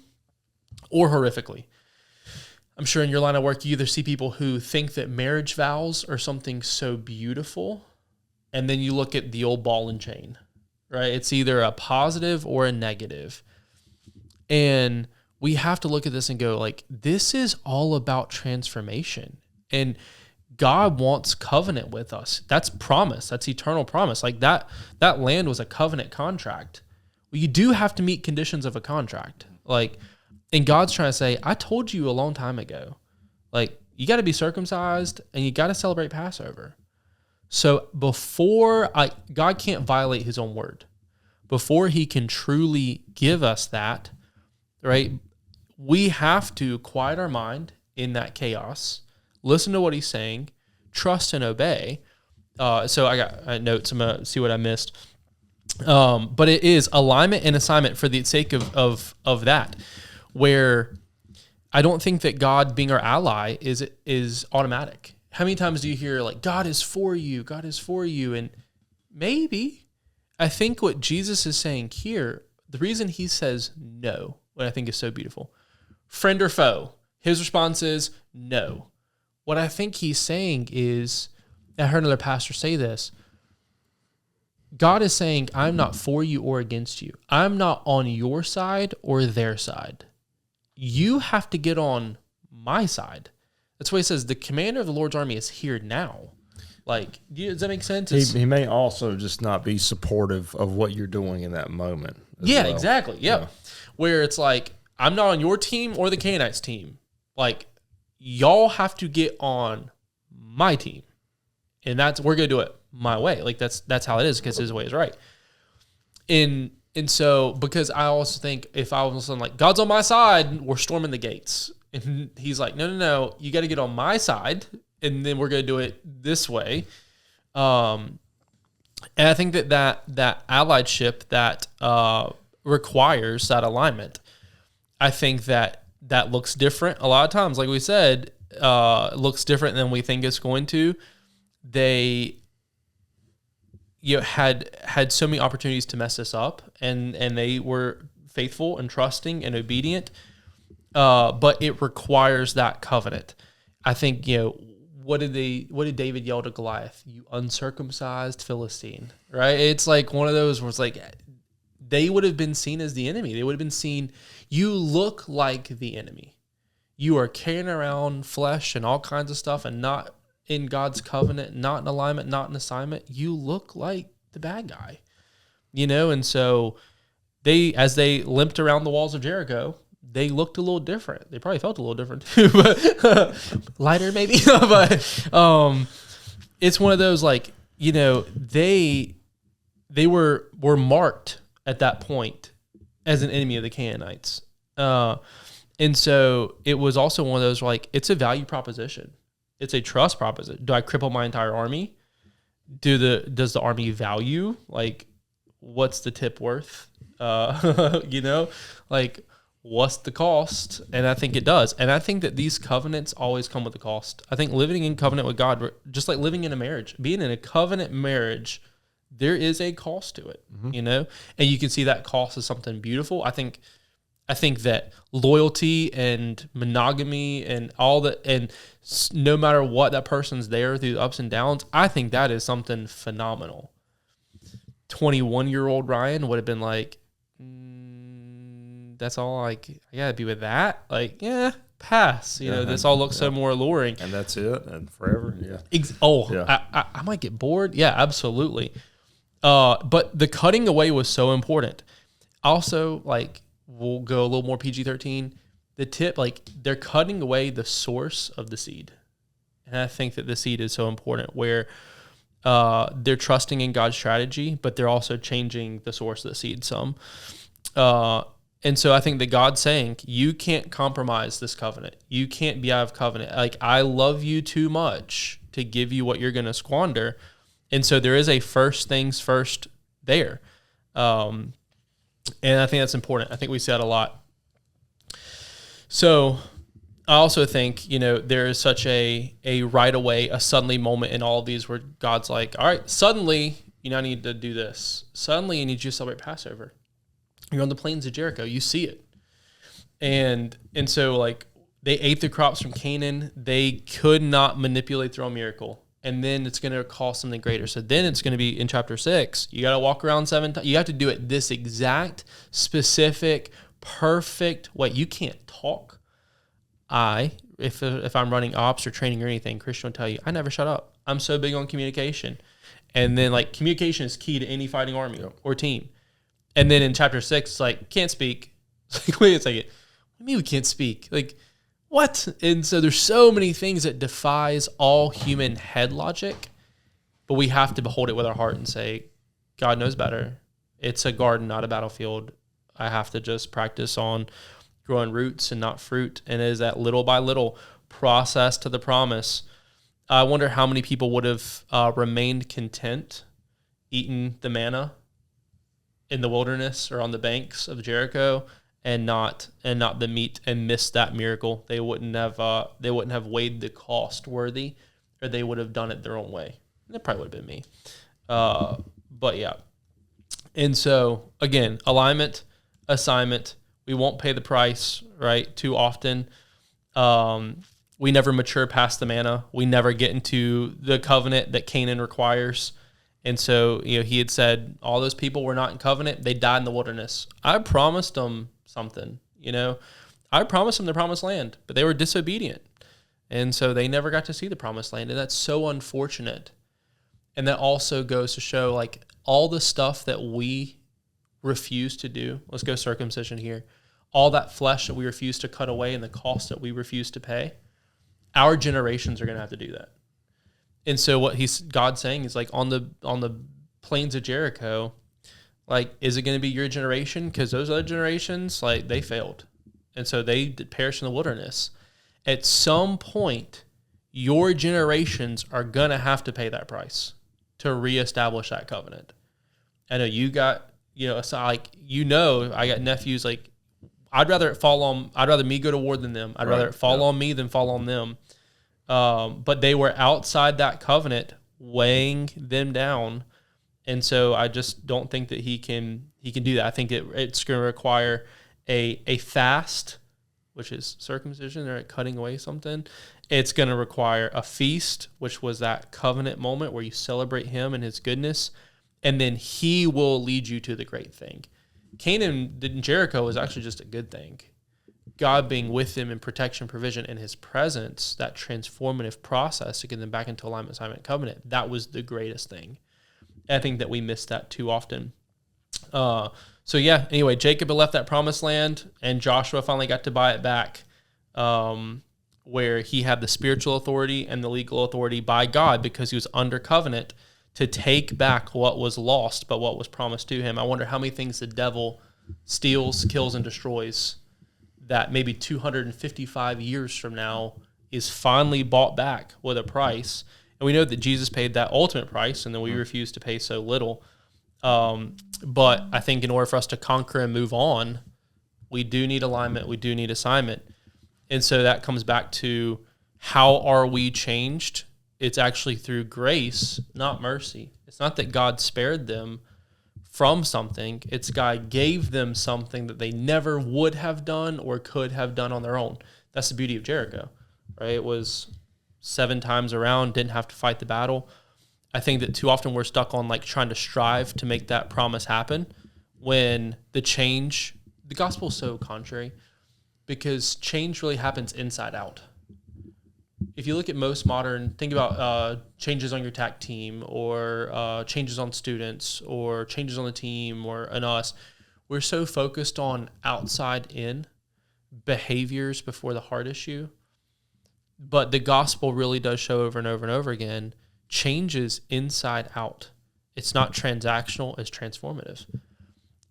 or horrifically. I'm sure in your line of work, you either see people who think that marriage vows are something so beautiful, and then you look at the old ball and chain, right? It's either a positive or a negative. And we have to look at this and go, like, this is all about transformation. And God wants covenant with us. That's promise. That's eternal promise. Like that land was a covenant contract. Well, you do have to meet conditions of a contract. Like, and God's trying to say, I told you a long time ago, like, you got to be circumcised and you got to celebrate Passover. So God can't violate his own word. Before he can truly give us that, right, we have to quiet our mind in that chaos, listen to what he's saying, trust and obey. So I got notes. I'm going to see what I missed. But it is alignment and assignment for the sake of that, where I don't think that God being our ally is automatic. How many times do you hear like, God is for you, God is for you? And maybe, I think what Jesus is saying here, the reason he says no, what I think is so beautiful, friend or foe, his response is no. What I think he's saying is, I heard another pastor say this, God is saying, I'm not for you or against you. I'm not on your side or their side. You have to get on my side. That's why he says the commander of the Lord's army is here now. Like, does that make sense?
He may also just not be supportive of what you're doing in that moment.
Yeah, well. Exactly. Yep. Yeah. Where it's like, I'm not on your team or the Canaanites team. Like, y'all have to get on my team. And we're going to do it my way. Like, that's how it is, because his way is right. And so, because I also think if I was like, God's on my side, we're storming the gates. And he's like, no, you got to get on my side, and then we're going to do it this way. And I think that alliedship that requires that alignment, I think that looks different a lot of times. Like we said, looks different than we think it's going to. They had so many opportunities to mess this up, and they were faithful and trusting and obedient. But it requires that covenant. I think, what did David yell to Goliath? You uncircumcised Philistine, right? It's like one of those where it's like, they would have been seen as the enemy. They would have been seen, you look like the enemy. You are carrying around flesh and all kinds of stuff and not in God's covenant, not in alignment, not in assignment. You look like the bad guy, and so as they limped around the walls of Jericho, they looked a little different. They probably felt a little different too, but lighter maybe. But it's one of those, like, they were marked at that point as an enemy of the Canaanites. And so it was also one of those, like, it's a value proposition. It's a trust proposition. Do I cripple my entire army? Does the army value, like, what's the tip worth? Like, what's the cost? And I think it does. And I think that these covenants always come with a cost. I think living in covenant with God, just like living in a marriage, being in a covenant marriage, there is a cost to it, and you can see that cost as something beautiful. I think that loyalty and monogamy and all that, and no matter what, that person's there through the ups and downs, I think that is something phenomenal. 21-year-old Ryan would have been like, that's all, like, I gotta be with that? Like, yeah, pass. This all looks so more alluring.
And that's it, and forever, yeah.
I might get bored. Yeah, absolutely. But the cutting away was so important. Also, like, we'll go a little more PG-13. The tip, like, they're cutting away the source of the seed. And I think that the seed is so important, where they're trusting in God's strategy, but they're also changing the source of the seed some. And so I think that God's saying, you can't compromise this covenant. You can't be out of covenant. Like, I love you too much to give you what you're going to squander. And so there is a first things first there. And I think that's important. I think we say that a lot. So I also think, there is such a right away, a suddenly moment in all of these where God's like, all right, suddenly, I need to do this. Suddenly, I need you to celebrate Passover. You're on the plains of Jericho. You see it. And so, like, they ate the crops from Canaan. They could not manipulate their own miracle. And then it's going to cost something greater. So then it's going to be in chapter 6. You got to walk around 7 times. You have to do it this exact, specific, perfect way. You can't talk. if I'm running ops or training or anything, Christian will tell you, I never shut up. I'm so big on communication. And then like communication is key to any fighting army or team. And then in chapter 6, it's like, can't speak. It's like, wait a second. What do you mean we can't speak? Like, what? And so there's so many things that defies all human head logic, but we have to behold it with our heart and say, God knows better. It's a garden, not a battlefield. I have to just practice on growing roots and not fruit. And it is that little by little process to the promise. I wonder how many people would have remained content eating the manna in the wilderness or on the banks of Jericho and not the meat and missed that miracle. They wouldn't have weighed the cost worthy, or they would have done it their own way. That probably would have been me. But yeah. And so again, alignment, assignment, we won't pay the price, right? Too often. We never mature past the manna. We never get into the covenant that Canaan requires. And so, he had said, all those people were not in covenant. They died in the wilderness. I promised them something, I promised them the promised land, but they were disobedient. And so they never got to see the promised land. And that's so unfortunate. And that also goes to show like all the stuff that we refuse to do. Let's go circumcision here. All that flesh that we refuse to cut away and the cost that we refuse to pay. Our generations are going to have to do that. And so what God's saying is like on the plains of Jericho, like, is it going to be your generation? Because those other generations, like, they failed. And so they perished in the wilderness. At some point, your generations are going to have to pay that price to reestablish that covenant. I know you got, I got nephews, like, I'd rather me go to war than them. I'd rather it fall on me than fall on them. But they were outside that covenant, weighing them down. And so I just don't think that he can do that. I think it's going to require a fast, which is circumcision or cutting away something. It's going to require a feast, which was that covenant moment where you celebrate him and his goodness. And then he will lead you to the great thing. Canaan in Jericho was actually just a good thing. God being with them in protection, provision, and his presence, that transformative process to get them back into alignment, assignment, covenant, that was the greatest thing. And I think that we miss that too often. Anyway, Jacob had left that promised land, and Joshua finally got to buy it back, where he had the spiritual authority and the legal authority by God because he was under covenant to take back what was lost, but what was promised to him. I wonder how many things the devil steals, kills, and destroys that maybe 255 years from now is finally bought back with a price. And we know that Jesus paid that ultimate price, and then we refuse to pay so little. But I think in order for us to conquer and move on, we do need alignment, we do need assignment. And so that comes back to, how are we changed? It's actually through grace, not mercy. It's not that God spared them from something. It's God gave them something that they never would have done or could have done on their own. That's the beauty of Jericho, right? It was 7 times around, didn't have to fight the battle. I think that too often we're stuck on like trying to strive to make that promise happen when the gospel is so contrary, because change really happens inside out. If you look at most modern, think about changes on your TAC team or changes on students or changes on the team or in us, we're so focused on outside in behaviors before the heart issue. But the gospel really does show over and over and over again, changes inside out. It's not transactional, it's transformative.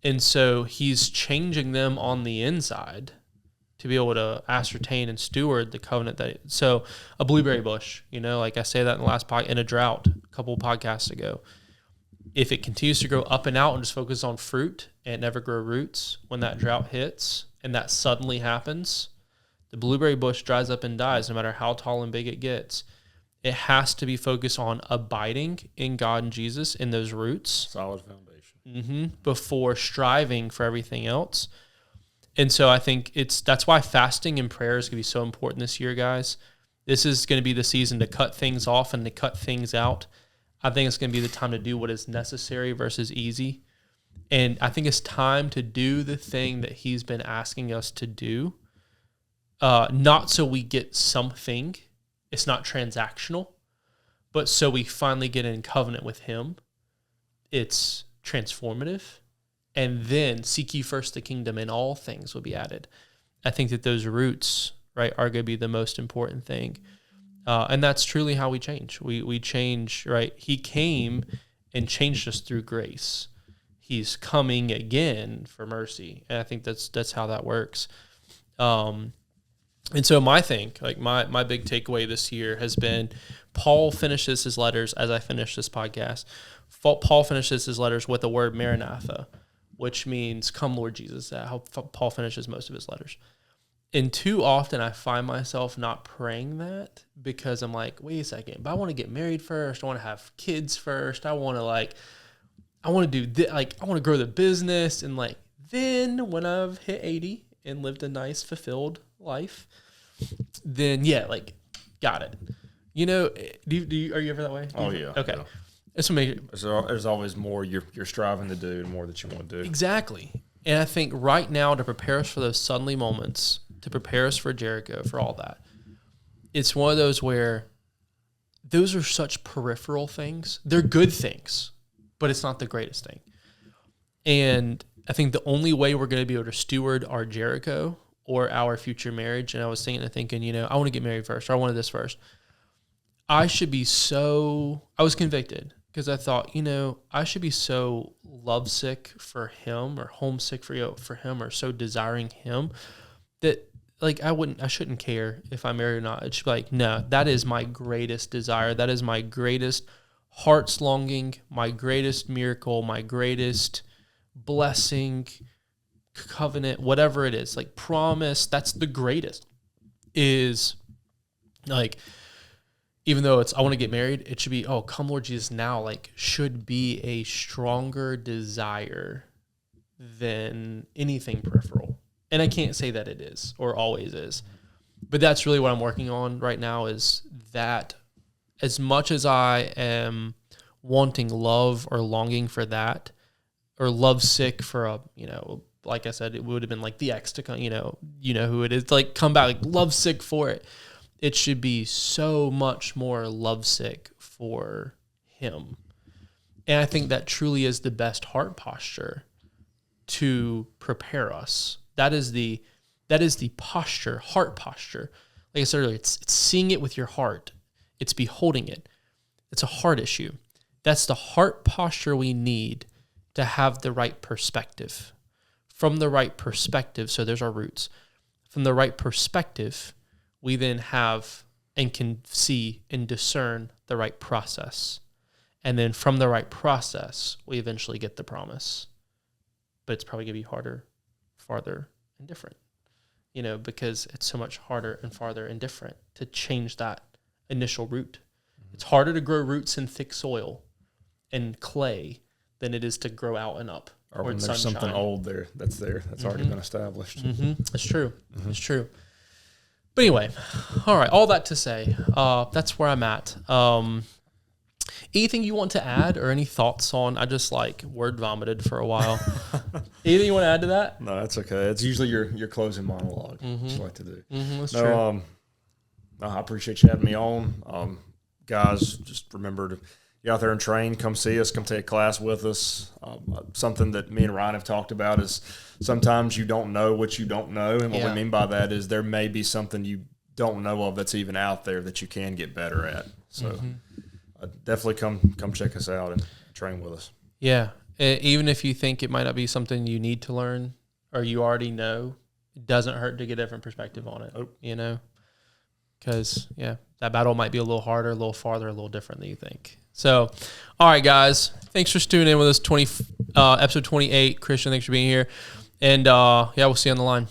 And so he's changing them on the inside to be able to ascertain and steward the covenant so a blueberry bush, like I say that in the last in a drought a couple of podcasts ago, if it continues to grow up and out and just focus on fruit and never grow roots, when that drought hits and that suddenly happens, the blueberry bush dries up and dies no matter how tall and big it gets. It has to be focused on abiding in God and Jesus in those roots.
Solid foundation.
Before striving for everything else. And so I think that's why fasting and prayer is going to be so important this year, guys. This is going to be the season to cut things off and to cut things out. I think it's going to be the time to do what is necessary versus easy. And I think it's time to do the thing that he's been asking us to do not so we get something. It's not transactional, but so we finally get in covenant with him. It's transformative. And then seek ye first the kingdom, and all things will be added. I think that those roots, right, are going to be the most important thing. And that's truly how we change. We change, right? He came and changed us through grace. He's coming again for mercy. And I think that's how that works. And so my big takeaway this year has been Paul finishes his letters, as I finish this podcast, Paul finishes his letters with the word Maranatha, which means come Lord Jesus. That's how Paul finishes most of his letters. And too often I find myself not praying that because I'm like, wait a second, but I want to get married first. I want to have kids first. I want to do this, I want to grow the business. And then when I've hit 80 and lived a nice, fulfilled life, then got it. Are you ever that way?
Oh yeah.
Okay.
Yeah.
There's
always more you're striving to do and more that you want to do.
Exactly. And I think right now, to prepare us for those suddenly moments, to prepare us for Jericho, for all that, it's one of those where those are such peripheral things. They're good things, but it's not the greatest thing. And I think the only way we're going to be able to steward our Jericho or our future marriage, and I was thinking, I want to get married first, or I wanted this first. I was convicted because I thought, I should be so lovesick for him or homesick for him or so desiring him that I shouldn't care if I'm married or not. It should be like, no, that is my greatest desire. That is my greatest heart's longing, my greatest miracle, my greatest blessing, covenant, whatever it is, promise. That's the greatest is even though I want to get married, it should be, oh, come Lord Jesus now, should be a stronger desire than anything peripheral. And I can't say that it is or always is. But that's really what I'm working on right now is that as much as I am wanting love or longing for that or lovesick for like I said, it would have been the ex to come, who it is, come back, lovesick for it. It should be so much more lovesick for him. And I think that truly is the best heart posture to prepare us. That is the posture, heart posture. Like I said earlier, it's seeing it with your heart. It's beholding it. It's a heart issue. That's the heart posture we need to have the right perspective. From the right perspective, so there's our roots. From the right perspective, we then have and can see and discern the right process. And then from the right process, we eventually get the promise. But it's probably going to be harder, farther, and different, because it's so much harder and farther and different to change that initial root. Mm-hmm. It's harder to grow roots in thick soil and clay than it is to grow out and up.
Or when there's something old that's mm-hmm. already been established.
Mm-hmm. It's true. Mm-hmm. It's true. But anyway, all right, all that to say, that's where I'm at. Anything you want to add or any thoughts on? I just word vomited for a while. Anything you want to add to that?
No, that's okay. It's usually your closing monologue. Mm-hmm. What you like to do.
Mm-hmm, that's true.
No, I appreciate you having me on. Guys, just remember to get out there and train. Come see us. Come take a class with us. Something that me and Ryan have talked about is sometimes you don't know what you don't know. And what we mean by that is there may be something you don't know of that's even out there that you can get better at. So definitely come check us out and train with us.
Yeah. Even if you think it might not be something you need to learn or you already know, it doesn't hurt to get a different perspective on it, Because, that battle might be a little harder, a little farther, a little different than you think. So, all right, guys. Thanks for tuning in with us, episode 28. Christian, thanks for being here. And, we'll see you on the line.